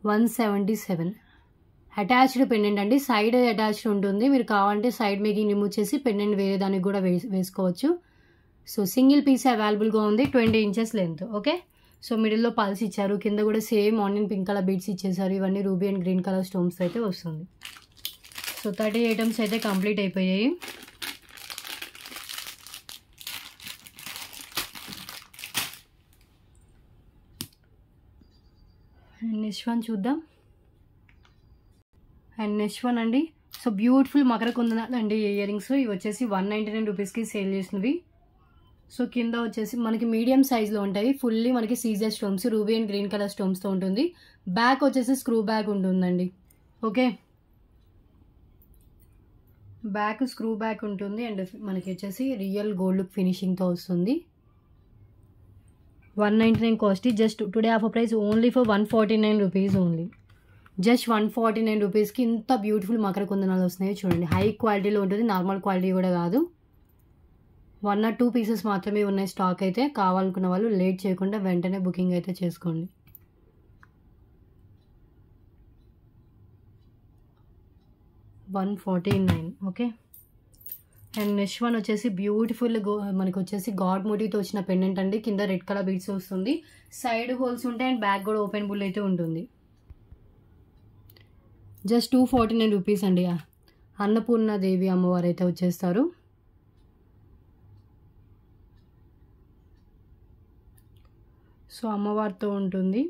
177. అటాచ్డ్ పెండెంట్ అండి, సైడ్ అటాచ్డ్ ఉంటుంది. మీరు కావాలంటే సైడ్ మేకింగ్ రిమూవ్ చేసి పెండెంట్ వేరే దానికి కూడా వేసుకోవచ్చు. సో సింగిల్ పీస్ అవైలబుల్గా ఉంది, 20 ఇంచెస్ లెంత్. ఓకే, సో మిడిల్లో పల్స్ ఇచ్చారు, కింద కూడా same onion pink colour beads ఇచ్చేసారు. ఇవన్నీ ruby and green colour stones అయితే వస్తుంది. సో 30 ఐటమ్స్ అయితే కంప్లీట్ అయిపోయాయి. అండ్ నెక్స్ట్ వన్ చూద్దాం. అండ్ నెక్స్ట్ వన్ అండి, సో బ్యూటిఫుల్ మకర కుందనాలు అండి ఇయర్ రింగ్స్. ఇవి వచ్చేసి 199 రూపీస్కి సేల్ చేసినవి. సో కింద వచ్చేసి మనకి మీడియం సైజ్లో ఉంటాయి. ఫుల్లీ మనకి సీజర్ stones, ruby and green colour స్టోన్స్తో ఉంటుంది. బ్యాక్ వచ్చేసి స్క్రూ బ్యాక్ ఉంటుందండి. ఓకే, బ్యాక్ స్క్రూ బ్యాక్ ఉంటుంది. అండ్ మనకి వచ్చేసి రియల్ గోల్డ్ లుక్ ఫినిషింగ్తో వస్తుంది. 199 cost. Just today offer price only for 149 rupees only. Just 149 రూపీస్కి ఇంత బ్యూటిఫుల్ మకర కుందనాలు వస్తున్నాయి చూడండి. హై క్వాలిటీలో ఉంటుంది, నార్మల్ క్వాలిటీ కూడా కాదు. 1 or 2 పీసెస్ మాత్రమే ఉన్నాయి స్టాక్ అయితే. కావాలనుకున్న వాళ్ళు లేట్ చేయకుండా వెంటనే బుకింగ్ అయితే చేసుకోండి. $149. ఓకే, అండ్ నెక్స్ట్ వన్ వచ్చేసి బ్యూటిఫుల్ మనకి వచ్చేసి గాడ్ మోటివ్తో వచ్చిన పెండెంట్ అండి. కింద రెడ్ కలర్ బీడ్స్ వస్తుంది, సైడ్ హోల్స్ ఉంటాయి అండ్ బ్యాక్ కూడా ఓపెన్ బుల్ అయితే ఉంటుంది. జస్ట్ 249 రూపీస్ అండి. అన్నపూర్ణ దేవి అమ్మవారు అయితే వచ్చేస్తారు. సో అమ్మవారితో ఉంటుంది.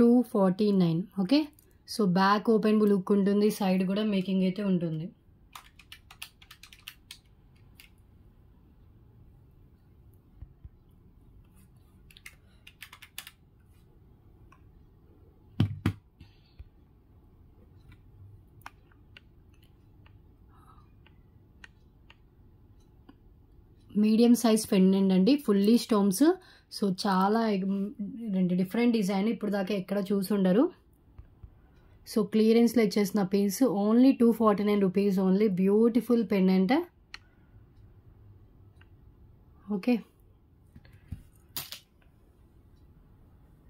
$249. Okay, so back open look ఉంటుంది, సైడ్ కూడా మేకింగ్ అయితే ఉంటుంది. మీడియం సైజ్ పెండెంట్ అండి, ఫుల్లీ స్టోన్స్. సో చాలా రెండు డిఫరెంట్ డిజైన్, ఇప్పుడు దాకా ఎక్కడ చూసుండరు. సో క్లియరెన్స్లో ఇచ్చేసిన piece only 249 rupees only. Beautiful pendant. Okay,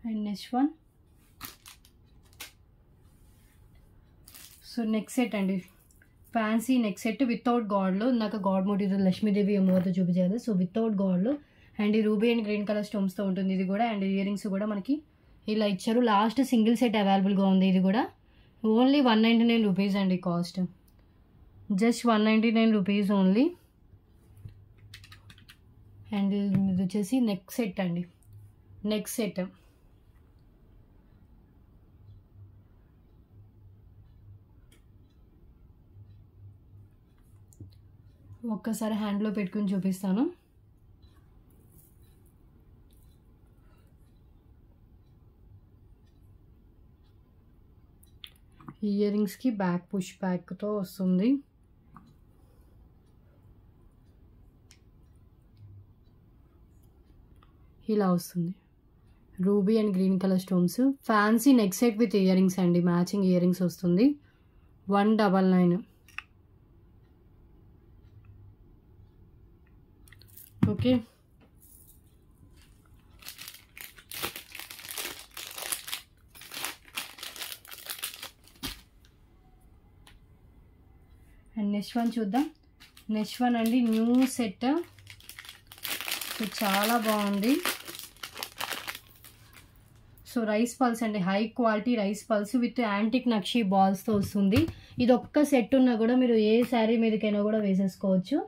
and next one. So neck set అండి, ఫ్యాన్సీ నెక్ సెట్ వితౌట్ గాడ్లో. నాకు గాడ్ మోటివ్తో లక్ష్మీదేవి అమ్మవారితో చూపించారు. సో వితౌట్ గాడ్లో అండ్ ఈ రూబీ అండ్ గ్రీన్ కలర్ స్టోన్స్తో ఉంటుంది ఇది కూడా. అండ్ ఇయర్ రింగ్స్ కూడా మనకి ఇలా ఇచ్చారు. లాస్ట్ సింగిల్ సెట్ అవైలబుల్గా ఉంది. ఇది కూడా ఓన్లీ 199 రూపీస్ అండి cost. Just 199 rupees only. And ఇది వచ్చేసి నెక్ సెట్ అండి, నెక్ సెట్. ఒక్కసారి హ్యాండ్లో పెట్టుకుని చూపిస్తాను. ఇయర్ రింగ్స్కి బ్యాక్ పుష్ బ్యాక్తో వస్తుంది. ఇలా వస్తుంది. Ruby and green colour stones, fancy neck set with earrings అండి, మ్యాచింగ్ ఇయర్ రింగ్స్ వస్తుంది. 199. ఓకే, అండ్ నెక్స్ట్ వన్ చూద్దాం. నెక్స్ట్ వన్ అండి న్యూ సెట్. చాలా బాగుంది. సో రైస్ పల్స్ అండి, high quality rice pearls with antique నక్షి బాల్స్తో వస్తుంది. ఇది ఒక్క సెట్ ఉన్నా కూడా మీరు ఏ శారీ మీదకైనా కూడా వేసేసుకోవచ్చు.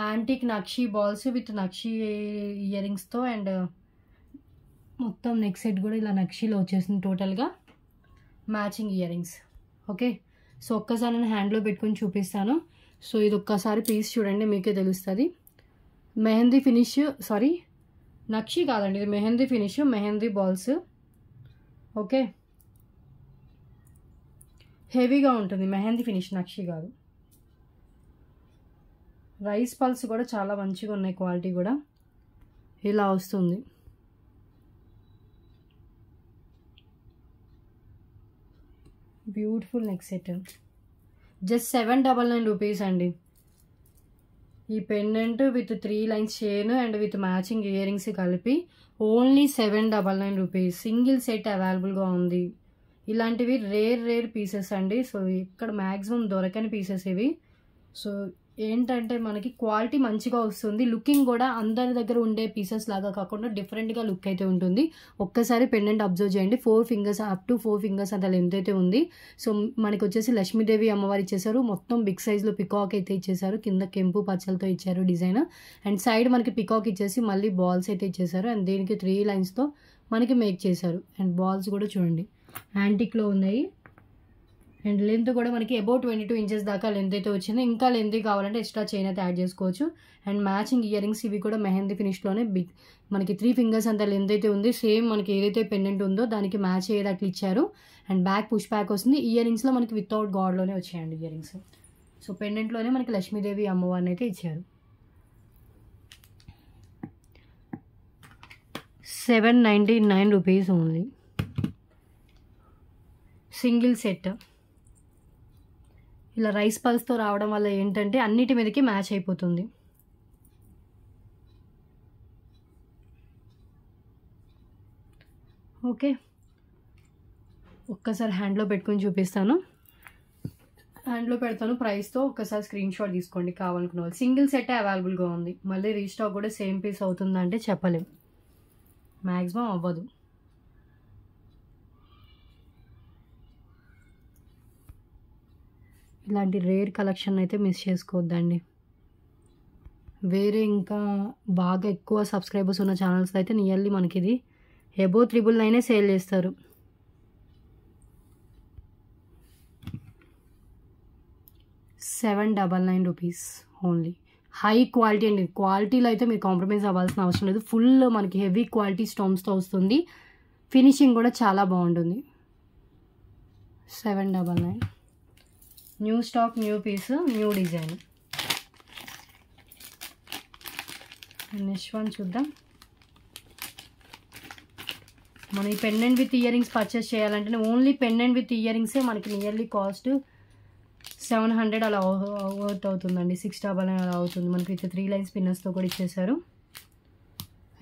Antique nakshi balls with nakshi ear రింగ్స్తో అండ్ మొత్తం నెక్ సెట్ కూడా ఇలా నక్షిలో వచ్చేసింది టోటల్గా, matching year rings. Okay, so ఒక్కసారి నేను హ్యాండ్లో పెట్టుకొని చూపిస్తాను. సో ఇది ఒక్కసారి పీస్ చూడండి, మీకే తెలుస్తుంది. మెహందీ ఫినిష్, సారీ నక్షి కాదండి, ఇది mehndi finish, mehndi balls. Okay, హెవీగా ఉంటుంది, మెహందీ ఫినిష్, నక్షి కాదు. రైస్ పల్స్ కూడా చాలా మంచిగా ఉన్నాయి, క్వాలిటీ కూడా ఇలా వస్తుంది. Beautiful neck set. Just 799 rupees అండి. ఈ pendant with 3 lines chain and with matching ear rings కలిపి ఓన్లీ 799 రూపీస్. సింగిల్ సెట్ అవైలబుల్గా ఉంది. ఇలాంటివి రేర్ పీసెస్ అండి. సో ఇక్కడ మ్యాక్సిమం దొరకని పీసెస్ ఇవి. సో ఏంటంటే మనకి క్వాలిటీ మంచిగా వస్తుంది, లుకింగ్ కూడా అందరి దగ్గర ఉండే పీసెస్ లాగా కాకుండా డిఫరెంట్గా లుక్ అయితే ఉంటుంది. ఒక్కసారి పెండెంట్ అబ్జర్వ్ చేయండి, 4 ఫింగర్స్ అప్ టు 4 ఫింగర్స్ అంత లెంత్ అయితే ఉంది. సో మనకి వచ్చేసి లక్ష్మీదేవి అమ్మవారు ఇచ్చేసారు, మొత్తం బిగ్ సైజ్లో పికాక్ అయితే ఇచ్చేసారు, కింద కెంపు పచ్చలతో ఇచ్చారు డిజైన్. అండ్ సైడ్ మనకి పికాక్ ఇచ్చేసి మళ్ళీ బాల్స్ అయితే ఇచ్చేసారు. అండ్ దీనికి 3 లైన్స్తో మనకి మేక్ చేశారు. అండ్ బాల్స్ కూడా చూడండి యాంటిక్లో ఉన్నాయి. అండ్ లెంత్ కూడా మనకి అబౌట్ 22 ఇంచెస్ దాకా లెంత్ అయితే వచ్చింది. ఇంకా లెంత్ కావాలంటే ఎక్స్ట్రా చైన్ అయితే యాడ్ చేసుకోవచ్చు. అండ్ మ్యాచింగ్ ఇయర్ రింగ్స్ ఇవి కూడా మెహందీ ఫినిష్లోనే బిగ్ మనకి 3 ఫింగర్స్ అంత లెంత్ అయితే ఉంది. సేమ్ మనకి ఏదైతే పెండెంట్ ఉందో దానికి మ్యాచ్ అయ్యేది అట్లా ఇచ్చారు. అండ్ బ్యాక్ పుష్ బ్యాక్ వస్తుంది. ఇయర్ రింగ్స్లో మనకి వితౌట్ గాడ్లోనే వచ్చాయండి ఇయర్ రింగ్స్. సో పెండెంట్లోనే మనకి లక్ష్మీదేవి అమ్మవారిని అయితే ఇచ్చారు. 799 రూపీస్ ఓన్లీ. Single set. ఇలా రైస్ పల్స్తో రావడం వల్ల ఏంటంటే అన్నిటి మీదకి మ్యాచ్ అయిపోతుంది. ఓకే, ఒక్కసారి హ్యాండ్లో పెట్టుకొని చూపిస్తాను. హ్యాండ్లో పెడతాను ప్రైస్తో, ఒక్కసారి స్క్రీన్ షాట్ తీసుకోండి కావాలనుకున్న వాళ్ళు. సింగిల్ సెట్ అవైలబుల్గా ఉంది. మళ్ళీ రీస్టాక్ కూడా సేమ్ పీస్ అవుతుందంటే చెప్పలేం, మ్యాక్సిమం అవ్వదు. ఇలాంటి రేర్ కలెక్షన్ అయితే మిస్ చేసుకోవద్దండి. వేరే ఇంకా బాగా ఎక్కువ సబ్స్క్రైబర్స్ ఉన్న ఛానల్స్ అయితే నియర్లీ మనకి ఇది అబౌవ్ 999 సేల్ చేస్తారు. ₹799 ఓన్లీ. హై క్వాలిటీ అండి, క్వాలిటీలో అయితే మీరు కాంప్రమైజ్ అవ్వాల్సిన అవసరం లేదు. ఫుల్ మనకి హెవీ క్వాలిటీ స్టోన్స్తో వస్తుంది. ఫినిషింగ్ కూడా చాలా బాగుంటుంది. 799. New stock, new piece, new design. Next one చూద్దాం. మన ఈ pendant with earrings purchase చేయాలంటే ఓన్లీ పెండెంట్ విత్ ఇయర్ రింగ్సే మనకి నియర్లీ కాస్ట్ 700 అలా వర్త్ అవుతుందండి. 699 అలా అవుతుంది. మనకి విత్ 3 లైన్స్ పిన్నర్స్తో కూడా ఇచ్చేసారు.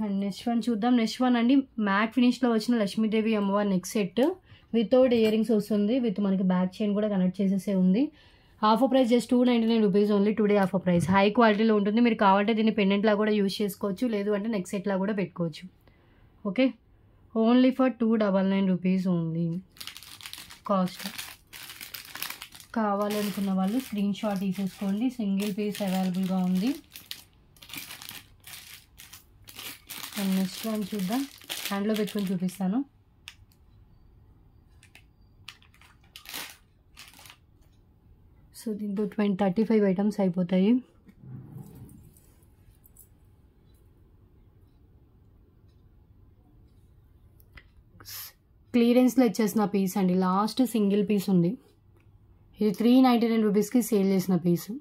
అండ్ నెక్స్ట్ వన్ చూద్దాం. నెక్స్ట్ వన్ అండి మ్యాట్ ఫినిష్లో వచ్చిన లక్ష్మీదేవి అమ్మవారి neck set without ear rings వస్తుంది. విత్ మనకి బ్యాక్ చైన్ కూడా కనెక్ట్ చేసేసే ఉంది. Offer price just 299 rupees only. Today offer price. High క్వాలిటీలో ఉంటుంది. మీరు కావాలంటే దీన్ని పెండెంట్లా కూడా యూజ్ చేసుకోవచ్చు, లేదు అంటే నెక్ సెట్లా కూడా పెట్టుకోవచ్చు. Okay, only for 299 rupees only cost. కావాలనుకున్న వాళ్ళు స్క్రీన్ షాట్ తీసేసుకోండి. సింగిల్ పీస్ అవైలబుల్గా ఉంది. అండ్ నెక్స్ట్ వన్ చూద్దాం. హ్యాండ్లో పెట్టుకొని చూపిస్తాను. సో దీంతో 35 ఐటమ్స్ అయిపోతాయి. క్లియరెన్స్లో ఇచ్చేసిన పీస్ అండి. లాస్ట్ సింగిల్ పీస్ ఉంది. ఇది 399 రూపీస్కి సేల్ చేసిన piece.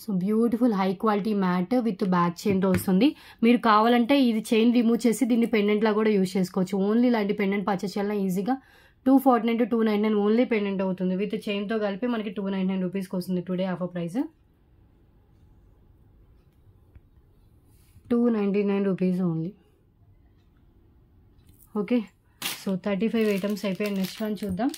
So beautiful high quality matte with back చైన్తో వస్తుంది. మీరు కావాలంటే ఇది చైన్ రిమూవ్ చేసి దీన్ని పెండెంట్లా కూడా యూజ్ చేసుకోవచ్చు. ఓన్లీ ఇలాంటి పెండెంట్ పర్చేస్ చేయాలన్నా ఈజీగా 249 to 299 ఓన్లీ పెండెంట్ అవుతుంది. విత్ చైన్తో కలిపి మనకి 299 రూపీస్కి వస్తుంది. Today offer price 299 rupees only. Okay, so 35 items అయిపోయాయి. నెక్స్ట్ వన్ చూద్దాం.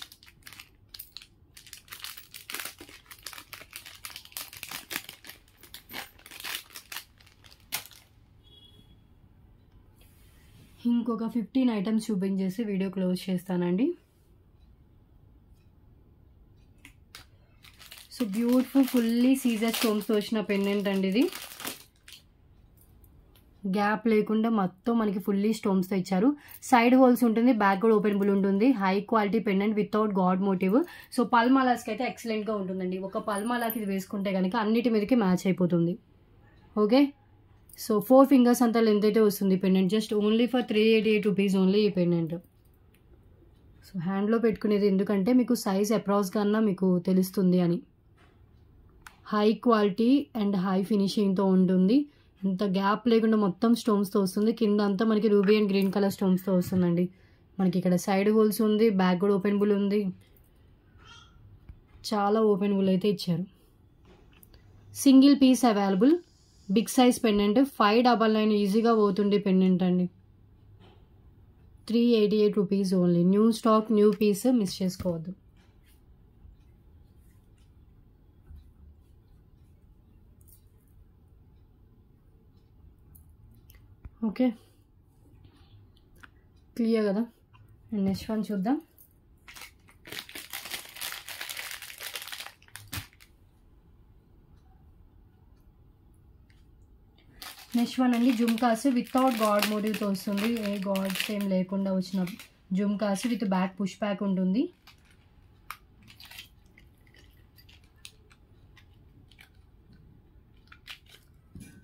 ఇంకొక 15 ఐటమ్స్ చూపించేసి వీడియో క్లోజ్ చేస్తానండి. సో బ్యూటిఫుల్ ఫుల్లీ సీజర్ స్టోన్స్తో వచ్చిన పెండెంట్ అండి. ఇది గ్యాప్ లేకుండా మొత్తం మనకి ఫుల్లీ స్టోన్స్తో ఇచ్చారు. సైడ్ హోల్స్ ఉంటుంది, బ్యాక్ కూడా ఓపెనబుల్ ఉంటుంది. High quality pendant without god motif. So పల్మాలాస్కి అయితే ఎక్సలెంట్గా ఉంటుందండి. ఒక పల్మాలాకి ఇది వేసుకుంటే కనుక అన్నిటి మీదకి మ్యాచ్ అయిపోతుంది. ఓకే, సో 4 ఫింగర్స్ అంతా లెంత్ అయితే వస్తుంది pendant. Just only for 388 rupees only ఈ పెండెంట్. సో హ్యాండ్లో పెట్టుకునేది ఎందుకంటే మీకు సైజ్ అప్రాక్స్ కన్నా మీకు తెలుస్తుంది అని. హై క్వాలిటీ అండ్ హై ఫినిషింగ్తో ఉంటుంది. ఇంత గ్యాప్ లేకుండా మొత్తం స్టోన్స్తో వస్తుంది. కింద అంతా మనకి రూబీ అండ్ గ్రీన్ కలర్ స్టోన్స్తో వస్తుందండి. మనకి ఇక్కడ సైడ్ హోల్స్ ఉంది, బ్యాక్ కూడా ఓపెనబుల్ ఉంది. చాలా ఓపెనబుల్ అయితే ఇచ్చారు. Single piece available. Big size pendant 599 ఈజీగా పోతుండే పెండెంట్ అండి. 388 rupees only. New stock, new piece, miss చేసుకోవద్దు. ఓకే, క్లియర్ కదా. నెక్స్ట్ వన్ చూద్దాం. నెక్స్ట్ వన్ అండి జుమ్కాస్ వితౌట్ గాడ్ మోటివ్తో వస్తుంది. ఏ గాడ్స్ ఏం లేకుండా వచ్చిన jhumkas with back push back ఉంటుంది.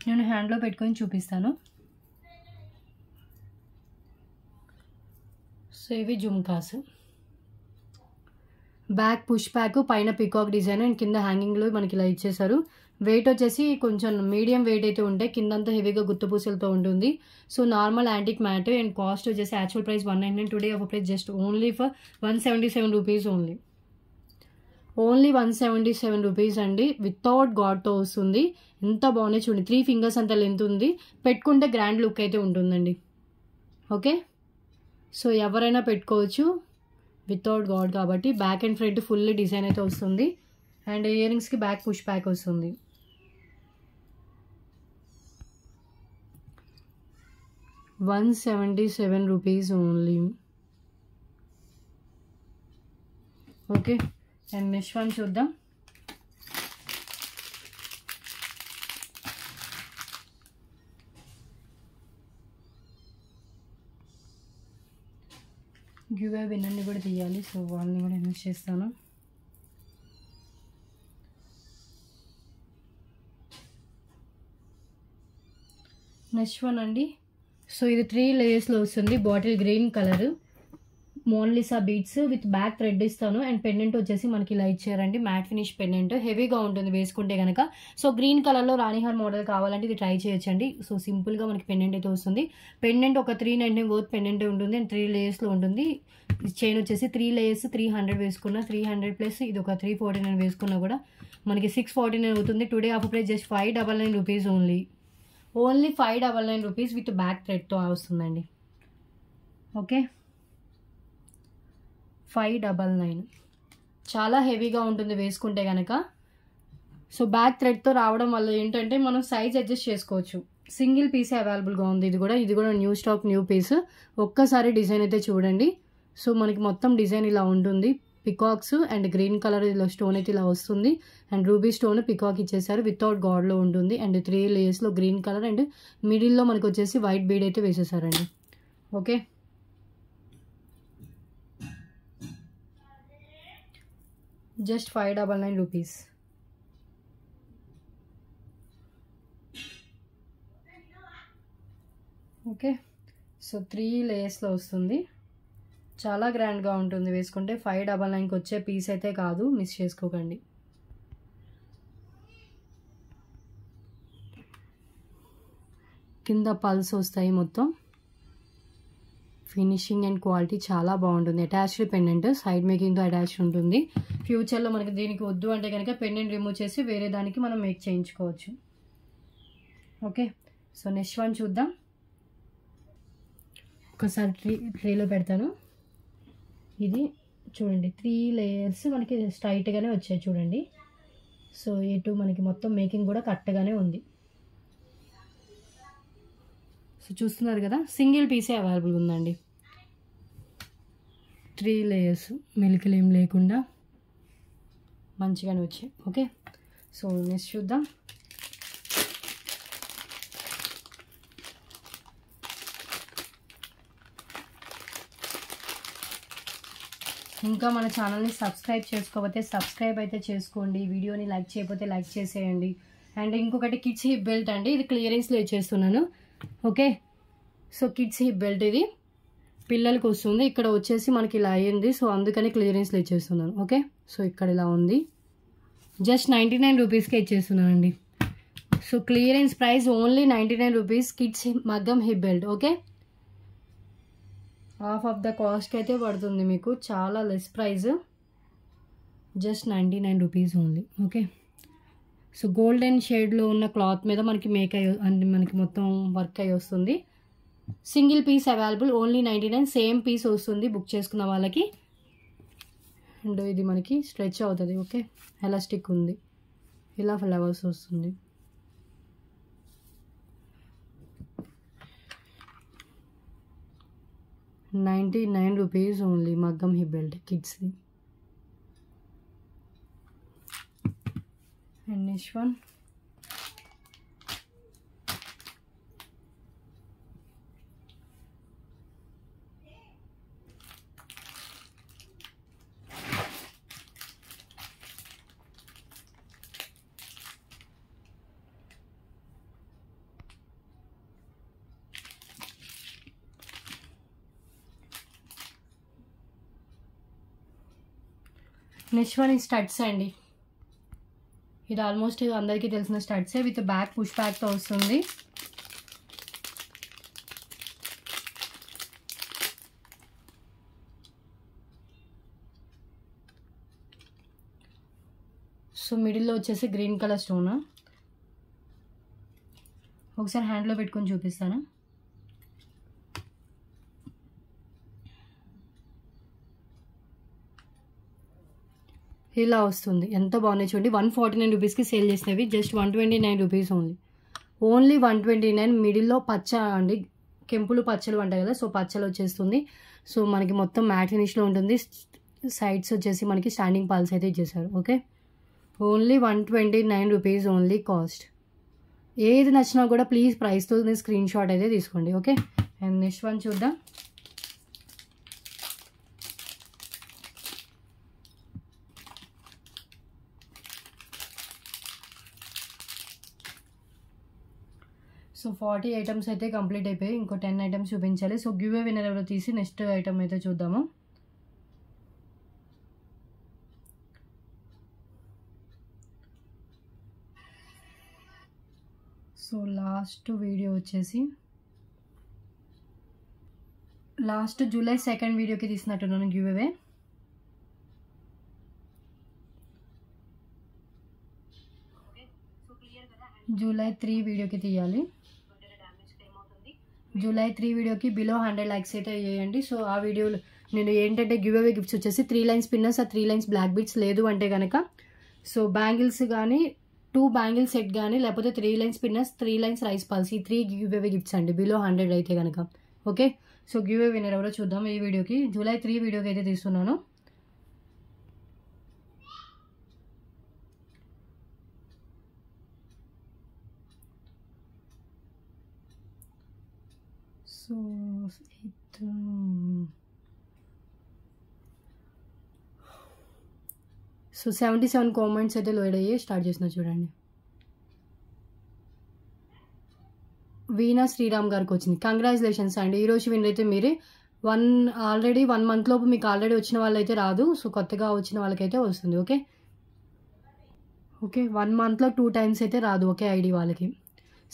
నేను హ్యాండ్లో పెట్టుకొని చూపిస్తాను. సో ఇవి జుమ్కాస్. బ్యాక్ పుష్ బ్యాక్, పైన పికాక్ డిజైన్ అండ్ కింద హ్యాంగింగ్లో మనకి ఇలా ఇచ్చేసారు. వెయిట్ వచ్చేసి కొంచెం మీడియం వెయిట్ అయితే ఉంటాయి. కిందంతా హెవీగా గుత్తపూసలతో ఉంటుంది. So normal antique matte and cost వచ్చేసి actual price 199. Today offer price just only for 177 rupees only. Only 177 rupees అండి. వితౌట్ గాడ్తో వస్తుంది. ఎంత బాగున్నాయి చూడండి. 3 ఫింగర్స్ అంత లెంత్ ఉంది. పెట్టుకుంటే గ్రాండ్ లుక్ అయితే ఉంటుందండి. ఓకే, సో ఎవరైనా పెట్టుకోవచ్చు వితౌట్ గాడ్ కాబట్టి. Back and front full design అయితే వస్తుంది. అండ్ ఇయర్ రింగ్స్కి బ్యాక్ పుష్ బ్యాక్ వస్తుంది. ₹177 only. Okay, and next one చూద్దాం. గివ్ అవే విన్నర్ని కూడా తీయాలి. సో వాళ్ళని కూడా ఇన్వెస్ట్ చేస్తాను. నెక్స్ట్ వన్ అండి. సో ఇది 3 లేయర్స్లో వస్తుంది. Bottle green colour Mona Lisa beads with back thread ఇస్తాను. అండ్ పెండెంట్ వచ్చేసి మనకి ఇలా ఇచ్చారండి, మ్యాట్ ఫినిష్ పెండెంట్, హెవీగా ఉంటుంది వేసుకుంటే కనుక. సో గ్రీన్ కలర్లో రాణిహార్ మోడల్ కావాలంటే ఇది ట్రై చేయొచ్చండి. సో సింపుల్గా మనకి పెండెంట్ అయితే వస్తుంది. పెండెంట్ ఒక 390 వర్త్ పెండెంట్ ఉంటుంది అండ్ 3 లేయర్స్లో ఉంటుంది. చైన్ వచ్చేసి 3 లేయర్స్ 300 వేసుకున్నా, 300 ప్లస్ ఇది ఒక 349 వేసుకున్నా కూడా మనకి 649 అవుతుంది. Today offer price just 599 rupees only 599 rupees with back థ్రెడ్తో వస్తుందండి. ఓకే, 599, చాలా హెవీగా ఉంటుంది వేసుకుంటే కనుక. సో బ్యాక్ థ్రెడ్తో రావడం వల్ల ఏంటంటే మనం సైజ్ అడ్జస్ట్ చేసుకోవచ్చు. సింగిల్ పీసే అవైలబుల్గా ఉంది. ఇది కూడా న్యూ స్టాక్, న్యూ పీస్. ఒక్కసారి డిజైన్ అయితే చూడండి. సో మనకి మొత్తం డిజైన్ ఇలా ఉంటుంది, పికాక్స్ అండ్ గ్రీన్ కలర్ ఇలా స్టోన్ అయితే ఇలా వస్తుంది. అండ్ రూబీ స్టోన్ పికాక్ ఇచ్చేసారు, వితౌట్ గాడ్లో ఉంటుంది. అండ్ 3 లేయర్స్లో గ్రీన్ కలర్ అండ్ మిడిల్లో మనకు వచ్చేసి వైట్ బీడ్ అయితే వేసేసారండి. Okay, just 599 rupees. Okay, so 3 లేయర్స్లో వస్తుంది. చాలా గ్రాండ్గా ఉంటుంది వేసుకుంటే. 599కి వచ్చే పీస్ అయితే కాదు, మిస్ చేసుకోకండి. కింద పల్స్ వస్తాయి మొత్తం. ఫినిషింగ్ అండ్ క్వాలిటీ చాలా బాగుంటుంది. అటాచ్డ్ పెండెంట్, సైడ్ మేకింగ్తో అటాచ్డ్ ఉంటుంది. ఫ్యూచర్లో మనకి దీనికి వద్దు అంటే కనుక పెండెంట్ రిమూవ్ చేసి వేరే దానికి మనం మేక్ చేయించుకోవచ్చు. ఓకే, సో నెక్స్ట్ వన్ చూద్దాం. ఒకసారి ట్రేలో పెడతాను. ఇది చూడండి, 3 లేయర్స్ మనకి స్ట్రైట్గానే వచ్చాయి చూడండి. సో ఇటు మనకి మొత్తం మేకింగ్ కూడా కరెక్ట్గానే ఉంది. సో చూస్తున్నారు కదా, సింగిల్ పీసే అవైలబుల్ ఉందండి. 3 లేయర్స్ మెలికలు ఏం లేకుండా మంచిగానే వచ్చాయి. ఓకే, సో నెక్స్ట్ చూద్దాం. ఇంకా మన ఛానల్ని సబ్స్క్రైబ్ చేసుకోకపోతే సబ్స్క్రైబ్ అయితే చేసుకోండి. వీడియోని లైక్ చేయకపోతే లైక్ చేసేయండి. అండ్ ఇంకొకటి కిడ్స్ హిప్ బెల్ట్ అండి, ఇది క్లియరెన్స్లో ఇచ్చేస్తున్నాను. Okay, so kids hip belt ఇది పిల్లలకి వస్తుంది. ఇక్కడ వచ్చేసి మనకి ఇలా అయ్యింది, సో అందుకని క్లియరెన్స్లో ఇచ్చేస్తున్నాను. ఓకే, సో ఇక్కడ ఇలా ఉంది, జస్ట్ 99 రూపీస్కే ఇచ్చేస్తున్నాను అండి. So clearance price only 99 rupees kids మగ్గం hip belt. Okay, half of the కాస్ట్కి అయితే పడుతుంది మీకు, చాలా less price, just 99 rupees only. Okay, so golden షేడ్లో ఉన్న క్లాత్ మీద మనకి మేక్ అయ్యి అంటే మనకి మొత్తం వర్క్ అయ్యి వస్తుంది. Single piece available, only 99, same piece వస్తుంది బుక్ చేసుకున్న వాళ్ళకి. అండ్ ఇది మనకి స్ట్రెచ్ అవుతుంది. ఓకే, ఎలాస్టిక్ ఉంది, ఇలా ఫ్లవర్స్ వస్తుంది. ₹99 ఓన్లీ మగ్గం హిప్ బెల్ట్ కిడ్స్ది. And next one, next one ఈ స్టడ్స్ అండి. ఇది ఆల్మోస్ట్ అందరికీ తెలిసిన స్టడ్సే, విత్ బ్యాక్ పుష్ బ్యాక్తో వస్తుంది. సో మిడిల్లో వచ్చేసి గ్రీన్ కలర్ స్టోన్. ఒకసారి హ్యాండ్లో పెట్టుకొని చూపిస్తాను. ఇలా వస్తుంది, ఎంత బాగున్నాయి చూడండి. 149 రూపీస్కి సేల్ చేసినవి, జస్ట్ 129 రూపీస్ ఓన్లీ 129. మిడిల్లో పచ్చ అండి, కెంపులు పచ్చలు అంటాయి కదా, సో పచ్చలు వచ్చేస్తుంది. సో మనకి మొత్తం మ్యాట్ ఫినిష్లో ఉంటుంది. సైడ్స్ వచ్చేసి మనకి స్టాండింగ్ పాల్స్ అయితే ఇచ్చేసారు. Okay, only 129 rupees only cost. ఏది నచ్చినా కూడా ప్లీజ్ ప్రైస్తో స్క్రీన్ షాట్ అయితే తీసుకోండి. ఓకే, అండ్ నెక్స్ట్ వన్ చూద్దాం. సో 40 ఐటమ్స్ అయితే కంప్లీట్ అయిపోయాయి, ఇంకో 10 ఐటమ్స్ చూపించాలి. సో గివ్ అవే విన్నర్ ఎవరో తీసి నెక్స్ట్ ఐటమ్ అయితే చూద్దాము. సో లాస్ట్ వీడియో వచ్చేసి లాస్ట్ జూలై 2 వీడియోకి తీసినట్టున్నాను గివ్ అవే. జూలై 3 వీడియోకి తీయాలి. జూలై 3 వీడియోకి బిలో 100 లైక్స్ అయితే చేయండి. సో ఆ వీడియోలో నేను ఏంటంటే గివ్ అవే గిఫ్ట్స్ వచ్చేసి 3 lines pinners, 3 lines black beads, లేదు అంటే కనుక సో బ్యాంగిల్స్ కానీ 2 బ్యాంగిల్ సెట్ కానీ లేకపోతే 3 lines pinners, 3 lines rice Paul's, ఈ 3 గివ్ అవే గిఫ్ట్స్ అండి బిలో 100 అయితే కనుక. Okay, so give away winner ఎవరో చూద్దాం. ఈ వీడియోకి జూలై 3 వీడియోకి అయితే తీస్తున్నాను. సో 77 కామెంట్స్ అయితే లోడ్ అయ్యి స్టార్ట్ చేసిన చూడండి. వీణా శ్రీరామ్ గారికి వచ్చింది. కంగ్రాచులేషన్స్ అండి. ఈరోజు విన్నర్ అయితే మీరే. ఆల్రెడీ 1 మంత్ లోపు మీకు ఆల్రెడీ వచ్చిన వాళ్ళైతే రాదు. సో కొత్తగా వచ్చిన వాళ్ళకైతే వస్తుంది. ఓకే ఓకే 1 మంత్లో 2 టైమ్స్ అయితే రాదు ఒకే ఐడి వాళ్ళకి.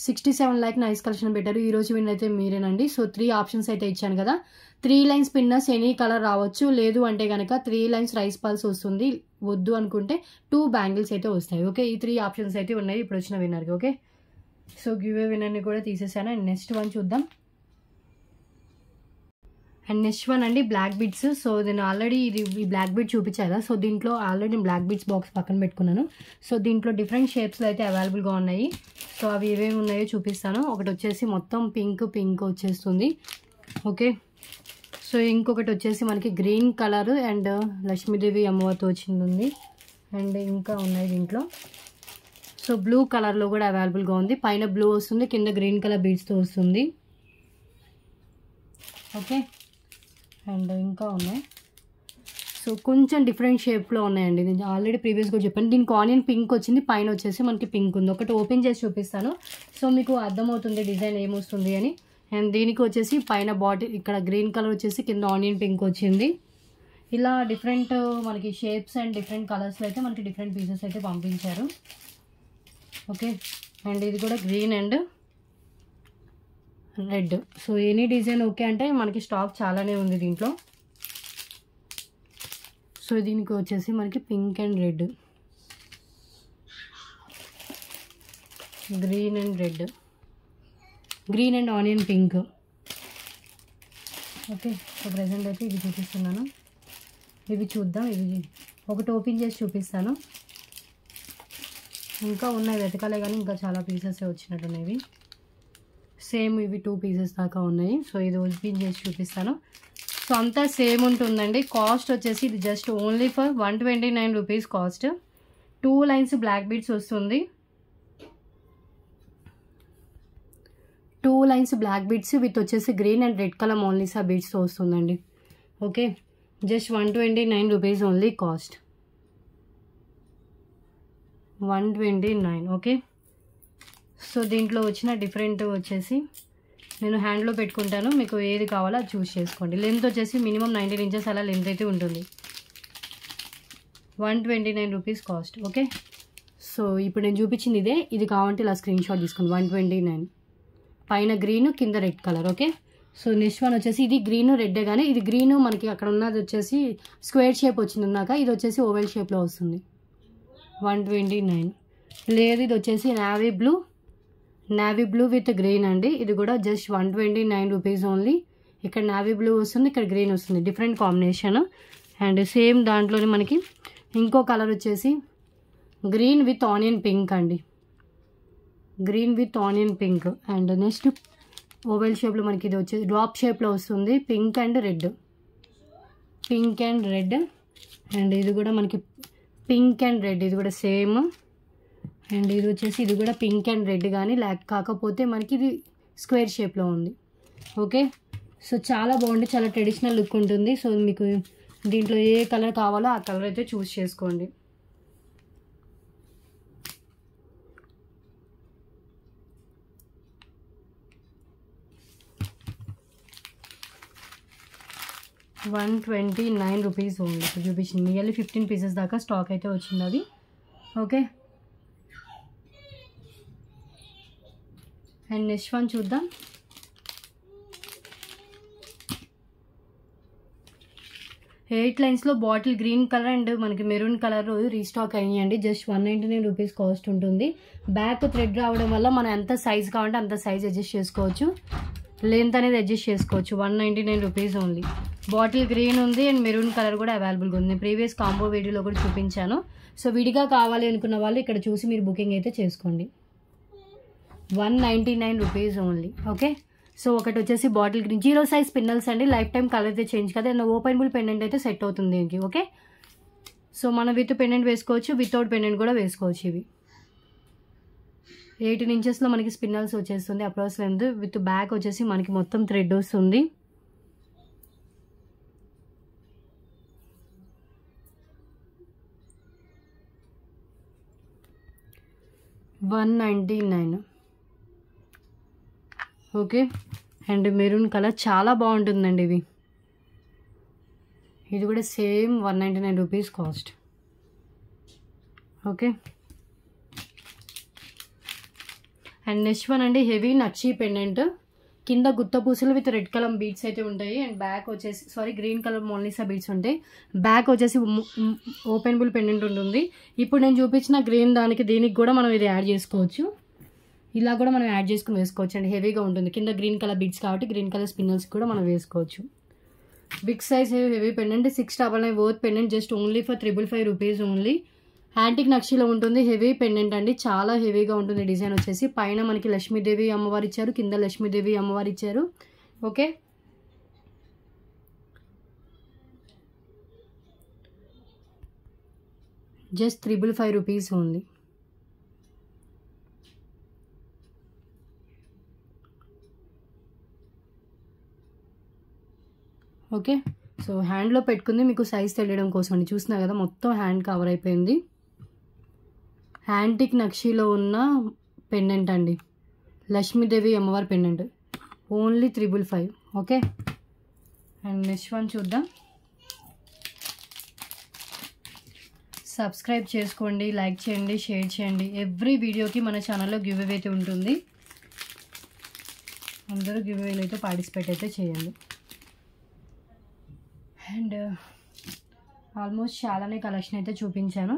67 లైక్ నైస్ కలెక్షన్ పెట్టారు. ఈరోజు విన్నర్ అయితే మీరేనండి. సో 3 ఆప్షన్స్ అయితే ఇచ్చాను కదా. 3 లైన్స్ పిన్నర్స్ ఎనీ కలర్ రావచ్చు, లేదు అంటే కనుక 3 లైన్స్ రైస్ పల్స్ వస్తుంది, వద్దు అనుకుంటే 2 బ్యాంగిల్స్ అయితే వస్తాయి. ఓకే, ఈ 3 ఆప్షన్స్ అయితే ఉన్నాయి ఇప్పుడు వచ్చిన విన్నర్కి. ఓకే, సో గివ్ అవే విన్నర్ని కూడా తీసేసాను. అండ్ నెక్స్ట్ వన్ చూద్దాం. అండ్ నెక్స్ట్ వన్ అండి బ్లాక్ బీడ్స్. సో నేను ఆల్రెడీ ఈ బ్లాక్ బీడ్ చూపించాను. సో దీంట్లో ఆల్రెడీ నేను బ్లాక్ బీడ్స్ బాక్స్ పక్కన పెట్టుకున్నాను. సో దీంట్లో డిఫరెంట్ షేప్స్లో అయితే అవైలబుల్గా ఉన్నాయి. సో అవి ఏవేమి ఉన్నాయో చూపిస్తాను. ఒకటి వచ్చేసి మొత్తం పింక్ వచ్చేస్తుంది. ఓకే, సో ఇంకొకటి వచ్చేసి మనకి గ్రీన్ కలర్ అండ్ లక్ష్మీదేవి అమ్మవారితో వచ్చింది. అండ్ ఇంకా ఉన్నాయి దీంట్లో. సో బ్లూ కలర్లో కూడా అవైలబుల్గా ఉంది. పైన బ్లూ వస్తుంది, కింద గ్రీన్ కలర్ బీడ్స్తో వస్తుంది. ఓకే, అండ్ ఇంకా ఉన్నాయి. సో కొంచెం డిఫరెంట్ షేప్లో ఉన్నాయండి. నేను ఆల్రెడీ ప్రీవియస్గా చెప్పాను. దీనికి ఆనియన్ పింక్ వచ్చింది, పైన వచ్చేసి మనకి పింక్ ఉంది. ఒకటి ఓపెన్ చేసి చూపిస్తాను సో మీకు అర్థమవుతుంది డిజైన్ ఏమొస్తుంది అని. అండ్ దీనికి వచ్చేసి పైన బాటిల్ ఇక్కడ గ్రీన్ కలర్ వచ్చేసి కింద ఆనియన్ పింక్ వచ్చింది. ఇలా డిఫరెంట్ మనకి షేప్స్ అండ్ డిఫరెంట్ కలర్స్లో అయితే మనకి డిఫరెంట్ పీసెస్ అయితే పంపించారు. ఓకే, అండ్ ఇది కూడా green and red. So any design okay అంటే మనకి స్టాక్ చాలానే ఉంది దీంట్లో. సో దీనికి వచ్చేసి మనకి pink and red, green and red, green and onion pink. Okay, so present అయితే ఇవి చూపిస్తున్నాను. ఇవి చూద్దాం. ఇవి ఒకటి ఓపెన్ చేసి చూపిస్తాను. ఇంకా ఉన్నాయి వెతకాలే కానీ ఇంకా చాలా పీసెస్ వచ్చినట్టున్నాయి. సేమ్ ఇవి 2 పీసెస్ దాకా ఉన్నాయి. సో ఇది ఓపెన్ చేసి చూపిస్తాను. సో అంతా సేమ్ ఉంటుందండి. కాస్ట్ వచ్చేసి ఇది just only for 129 rupees cost. 2 lines black beads వస్తుంది. 2 లైన్స్ బ్లాక్ బీడ్స్ విత్ వచ్చేసి green and red colour Mona Lisa బీడ్స్తో వస్తుందండి. Okay, just 129 rupees only cost. 129. Okay, so దీంట్లో వచ్చిన డిఫరెంట్ వచ్చేసి నేను హ్యాండ్లో పెట్టుకుంటాను. మీకు ఏది కావాలో అది చూస్ చేసుకోండి. లెంత్ వచ్చేసి మినిమం 19 ఇంచెస్ అలా లెంత్ అయితే ఉంటుంది. 129 రూపీస్ కాస్ట్. ఓకే, సో ఇప్పుడు నేను చూపించింది ఇదే. ఇది కావాలంటే ఇలా స్క్రీన్ షాట్ తీసుకోండి. 129. పైన గ్రీన్ కింద red colour. Okay, so next one వచ్చేసి ఇది గ్రీన్ రెడ్డే కానీ ఇది గ్రీన్ మనకి అక్కడ ఉన్నది వచ్చేసి స్క్వేర్ షేప్ వచ్చింది ఉన్నాక, ఇది వచ్చేసి ఓవెల్ షేప్లో వస్తుంది. 129. లేదు ఇది వచ్చేసి నావీ బ్లూ విత్ గ్రీన్ అండి. ఇది కూడా జస్ట్ 129 రూపీస్ ఓన్లీ. ఇక్కడ నావీ బ్లూ వస్తుంది, ఇక్కడ గ్రీన్ వస్తుంది. Different combination. అండ్ సేమ్ దాంట్లోనే మనకి ఇంకో కలర్ వచ్చేసి గ్రీన్ విత్ ఆనియన్ పింక్ అండి. Green with onion pink. And next oval షేప్లో మనకి ఇది వచ్చేసి డ్రాప్ షేప్లో వస్తుంది. Pink and red. అండ్ ఇది కూడా మనకి పింక్ అండ్ రెడ్. ఇది కూడా సేమ్. అండ్ ఇది వచ్చేసి ఇది కూడా పింక్ అండ్ రెడ్ కానీ కాకపోతే మనకి ఇది స్క్వేర్ షేప్లో ఉంది. ఓకే, సో చాలా బాగుంది, చాలా ట్రెడిషనల్ లుక్ ఉంటుంది. సో మీకు దీంట్లో ఏ కలర్ కావాలో ఆ కలర్ అయితే చూస్ చేసుకోండి. ₹129 ఓన్లీ. చూపించింది నియర్లీ 15 పీసెస్ దాకా స్టాక్ అయితే వచ్చింది అది. ఓకే, అండ్ నెక్స్ట్ వన్ చూద్దాం. ఎయిట్ లైన్స్లో బాటిల్ గ్రీన్ కలర్ అండ్ మనకి మెరూన్ కలర్ రీస్టాక్ అయ్యాయండి. జస్ట్ 199 రూపీస్ కాస్ట్ ఉంటుంది. బ్యాక్ థ్రెడ్ రావడం వల్ల మనం ఎంత సైజ్ కావాలంటే అంత సైజ్ అడ్జస్ట్ చేసుకోవచ్చు, లెంత్ అనేది అడ్జస్ట్ చేసుకోవచ్చు. 199 రూపీస్ ఓన్లీ. బాటిల్ గ్రీన్ ఉంది అండ్ మెరూన్ కలర్ కూడా అవైలబుల్గా ఉంది. ప్రీవియస్ కాంబో వీడియోలో కూడా చూపించాను. సో విడిగా కావాలి అనుకున్న వాళ్ళు ఇక్కడ చూసి మీరు బుకింగ్ అయితే చేసుకోండి. 199 రూపీస్ ఓన్లీ. ఓకే, సో ఒకటి వచ్చేసి బాటిల్ గ్రీన్ 0 సైజ్ పిన్నల్స్ అండి. లైఫ్ టైం కలర్ అయితే చేంజ్ కదా. అండ్ ఓపెనబుల్ పెండెంట్ అయితే సెట్ అవుతుంది దీనికి. ఓకే, సో మనం విత్ పెండెంట్ వేసుకోవచ్చు, వితౌట్ పెండెంట్ కూడా వేసుకోవచ్చు. ఇవి 18 ఇంచెస్లో మనకి స్పిన్నల్స్ వచ్చేస్తుంది అప్రాక్స్ లెంత్. విత్ బ్యాక్ వచ్చేసి మనకి మొత్తం థ్రెడ్ వస్తుంది. $199. ఓకే, అండ్ మెరూన్ కలర్ చాలా బాగుంటుందండి. ఇది కూడా same 199 rupees cost. Okay, and next one అండి హెవీ నక్షి పెండెంట్. కింద గుత్త పూసలు విత్ రెడ్ కలర్ బీడ్స్ అయితే ఉంటాయి. అండ్ బ్యాక్ వచ్చేసి గ్రీన్ కలర్ మోనాలిసా బీడ్స్ ఉంటాయి. బ్యాక్ వచ్చేసి ఓపెనబుల్ పెండెంట్ ఉంటుంది. ఇప్పుడు నేను చూపించిన గ్రీన్ దీనికి కూడా మనం ఇది యాడ్ చేసుకోవచ్చు. ఇలా కూడా మనం యాడ్ చేసుకుని వేసుకోవచ్చు అండి. హెవీగా ఉంటుంది. కింద గ్రీన్ కలర్ బీడ్స్ కాబట్టి గ్రీన్ కలర్ స్పిన్నల్స్ కూడా మనం వేసుకోవచ్చు. Big size heavy pendant 699 worth pendant just only for 555 rupees only. Antique నక్షిలో ఉంటుంది. హెవీ పెండెంట్ అండి, చాలా హెవీగా ఉంటుంది. డిజైన్ వచ్చేసి పైన మనకి లక్ష్మీదేవి అమ్మవారు ఇచ్చారు, కింద లక్ష్మీదేవి అమ్మవారు ఇచ్చారు. Okay, just 555 rupees only. Okay, so హ్యాండ్లో పెట్టుకుంది మీకు సైజ్ తెలియడం కోసం అండి. చూస్తున్నా కదా మొత్తం హ్యాండ్ కవర్ అయిపోయింది. యాంటిక్ నక్షిలో ఉన్న పెండెంట్ అండి, లక్ష్మీదేవి అమ్మవారి pendant only 555. Okay, and next one చూద్దాం. సబ్స్క్రైబ్ చేసుకోండి, లైక్ చేయండి, షేర్ చేయండి. ఎవ్రీ వీడియోకి మన ఛానల్లో గివ్ అవే అయితే ఉంటుంది. అందరూ గివ్ అవేలో అయితే పార్టిసిపేట్ అయితే చేయండి. అండ్ ఆల్మోస్ట్ చాలానే కలెక్షన్ అయితే చూపించాను.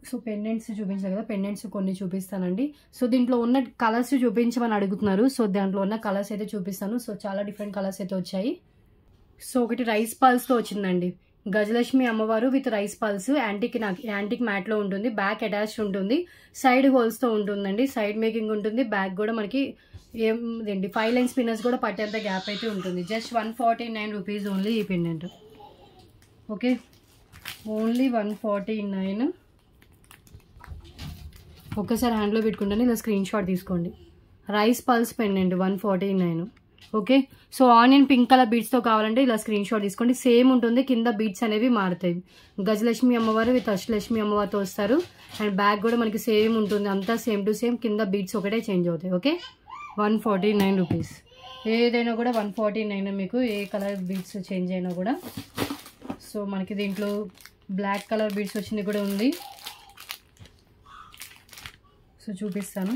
సో పెండెంట్స్ చూపించాను కదా, పెండెంట్స్ కొన్ని చూపిస్తానండి. సో దీంట్లో ఉన్న కలర్స్ చూపించమని అడుగుతున్నారు. సో దాంట్లో ఉన్న కలర్స్ అయితే చూపిస్తాను. సో చాలా డిఫరెంట్ కలర్స్ అయితే వచ్చాయి. సో ఒకటి రైస్ పల్స్తో వచ్చిందండి. గజలక్ష్మి అమ్మవారు విత్ రైస్ పల్స్ యాంటిక్ మ్యాట్లో ఉంటుంది. బ్యాక్ అటాచ్డ్ ఉంటుంది, సైడ్ హోల్స్తో ఉంటుందండి. సైడ్ మేకింగ్ ఉంటుంది. బ్యాక్ కూడా మనకి ఏంటి 5 లైన్ స్పిన్నర్స్ కూడా పట్టేంత గ్యాప్ అయితే ఉంటుంది. జస్ట్ 149 రూపీస్ ఓన్లీ ఈ పెండెంట్. Okay, only 149. ఒక్కసారి హ్యాండ్లో పెట్టుకుంటాను, ఇలా స్క్రీన్ షాట్ తీసుకోండి. Rice pulse pendant 149. Okay, so onion pink colour బీడ్స్తో కావాలంటే ఇలా స్క్రీన్ షాట్ తీసుకోండి. సేమ్ ఉంటుంది, కింద బీడ్స్ అనేవి మారుతాయి. గజలక్ష్మి అమ్మవారు విత్ అష్టలక్ష్మి అమ్మవారితో వస్తారు. అండ్ బ్యాక్ కూడా మనకి సేమ్ ఉంటుంది, అంతా సేమ్ టు సేమ్. కింద బీడ్స్ ఒకటే చేంజ్ అవుతాయి. Okay, 149 rupees. ఏదైనా కూడా 149 మీకు, ఏ కలర్ బీడ్స్ చేంజ్ అయినా కూడా. సో మనకి దీంట్లో బ్లాక్ కలర్ బీడ్స్ వచ్చింది కూడా ఉంది. సో చూపిస్తాను.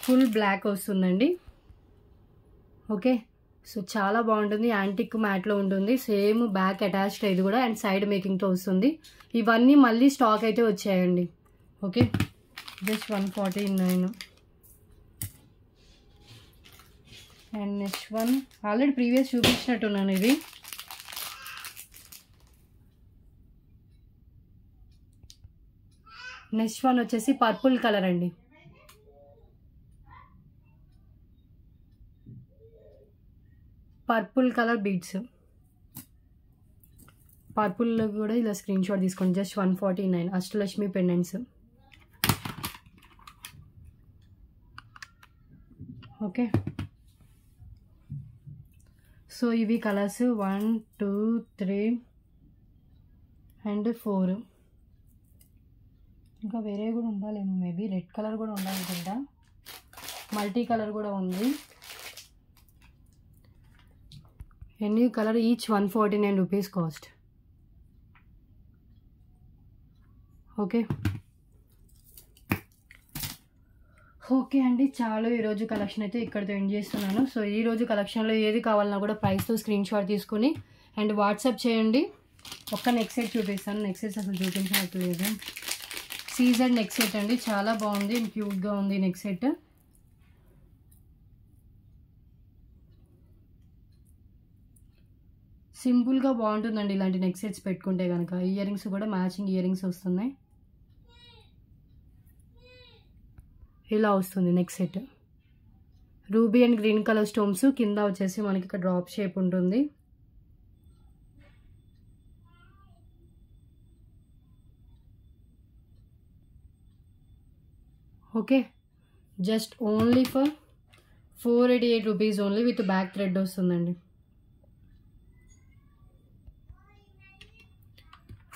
ఫుల్ బ్లాక్ వస్తుందండి. ఓకే, సో చాలా బాగుంటుంది. యాంటిక్ మ్యాట్లో ఉంటుంది. సేమ్ బ్యాక్ అటాచ్డ్ ఇది కూడా, అండ్ సైడ్ మేకింగ్తో వస్తుంది. ఇవన్నీ మళ్ళీ స్టాక్ అయితే వచ్చాయండి. Okay, just 149. And next one already previous చూపించినట్టున్నాను ఇది. నెక్స్ట్ వన్ వచ్చేసి పర్పుల్ కలర్ అండి. పర్పుల్ కలర్ బీడ్స్, పర్పుల్లో కూడా ఇలా స్క్రీన్ షాట్ తీసుకోండి. Just 149. Ashtalakshmi pendants. Okay, so ఇవి కలర్స్ 1, 2, 3 అండ్ 4. ఇంకా వేరే కూడా ఉండాలేమో, మేబీ రెడ్ కలర్ కూడా ఉండాలనుకుంటా. మల్టీ కలర్ కూడా ఉంది. Any colour each 149 rupees cost. Okay okay అండి, చాలు ఈరోజు కలెక్షన్ అయితే ఇక్కడితో ఎండ్ చేస్తున్నాను. సో ఈరోజు కలెక్షన్లో ఏది కావాలన్నా కూడా ప్రైస్తో స్క్రీన్ షాట్ తీసుకుని అండ్ వాట్సాప్ చేయండి. ఒక్క నెక్ సెట్ చూపిస్తాను, నెక్ సెట్స్ అసలు చూపించట్లేదు. సీజన్ నెక్ సెట్ అండి, చాలా బాగుంది, క్యూట్గా ఉంది నెక్ సెట్. సింపుల్గా బాగుంటుందండి ఇలాంటి నెక్ సెట్స్ పెట్టుకుంటే కనుక. ఇయర్ రింగ్స్ కూడా మ్యాచింగ్ ఇయర్ రింగ్స్ వస్తున్నాయి. ఇలా వస్తుంది neck set. Ruby and green colour stones, కింద వచ్చేసి మనకి ఇక్కడ డ్రాప్ షేప్ ఉంటుంది. Okay, just only for 488 rupees only, with back thread వస్తుందండి.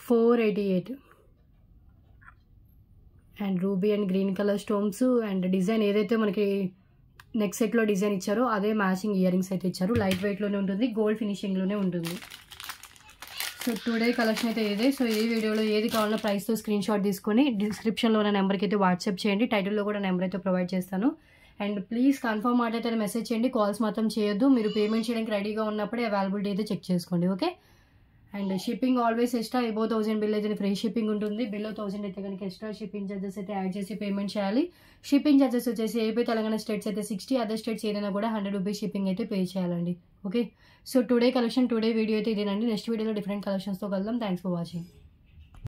488 and ruby and green colour stones and design ఏదైతే మనకి నెక్ సెట్లో డిజైన్ ఇచ్చారో అదే మ్యాచింగ్ ఇయర్ రింగ్స్ అయితే ఇచ్చారు. లైట్ వెయిట్లోనే ఉంటుంది, గోల్డ్ ఫినిషింగ్లోనే ఉంటుంది. సో టుడే కలెక్షన్ అయితే ఇదే. సో ఈ వీడియోలో ఏది కావాలన్నా ప్రైస్తో స్క్రీన్ షాట్ తీసుకొని డిస్క్రిప్షన్లో ఉన్న నెంబర్కి అయితే వాట్సాప్ చేయండి. టైటిల్లో కూడా నెంబర్ అయితే ప్రొవైడ్ చేస్తాను. అండ్ ప్లీజ్ కన్ఫర్మ్ అయితే మెసేజ్ చేయండి, కాల్స్ మాత్రం చేయొద్దు. మీరు పేమెంట్ చేయడానికి రెడీగా ఉన్నప్పుడే అవైలబిలిటీ అయితే చెక్ చేసుకోండి. Okay, and shipping always extra. Above 1000 bill అయితే ఫ్రీ షిప్పింగ్ ఉంటుంది. బిలో 1000 అయితే కనుక ఎక్స్ట్రా షిప్పింగ్ చార్జెస్ అయితే యాడ్ చేసి పేమెంట్ చేయాలి. షిప్పింగ్ చార్జెస్ వచ్చేసి ఏపీ తెలంగాణ స్టేట్స్ అయితే 60, అదర్ స్టేట్స్ ఏదైనా కూడా 100 రూపీస్ షిప్పింగ్ అయితే పే చేయాలండి. ఓకే, సో టుడే వీడియో అయితే ఇదేనండి. నెక్స్ట్ వీడియోలో డిఫరెంట్ కలెక్షన్స్తో కలుద్దాం. Thanks for watching.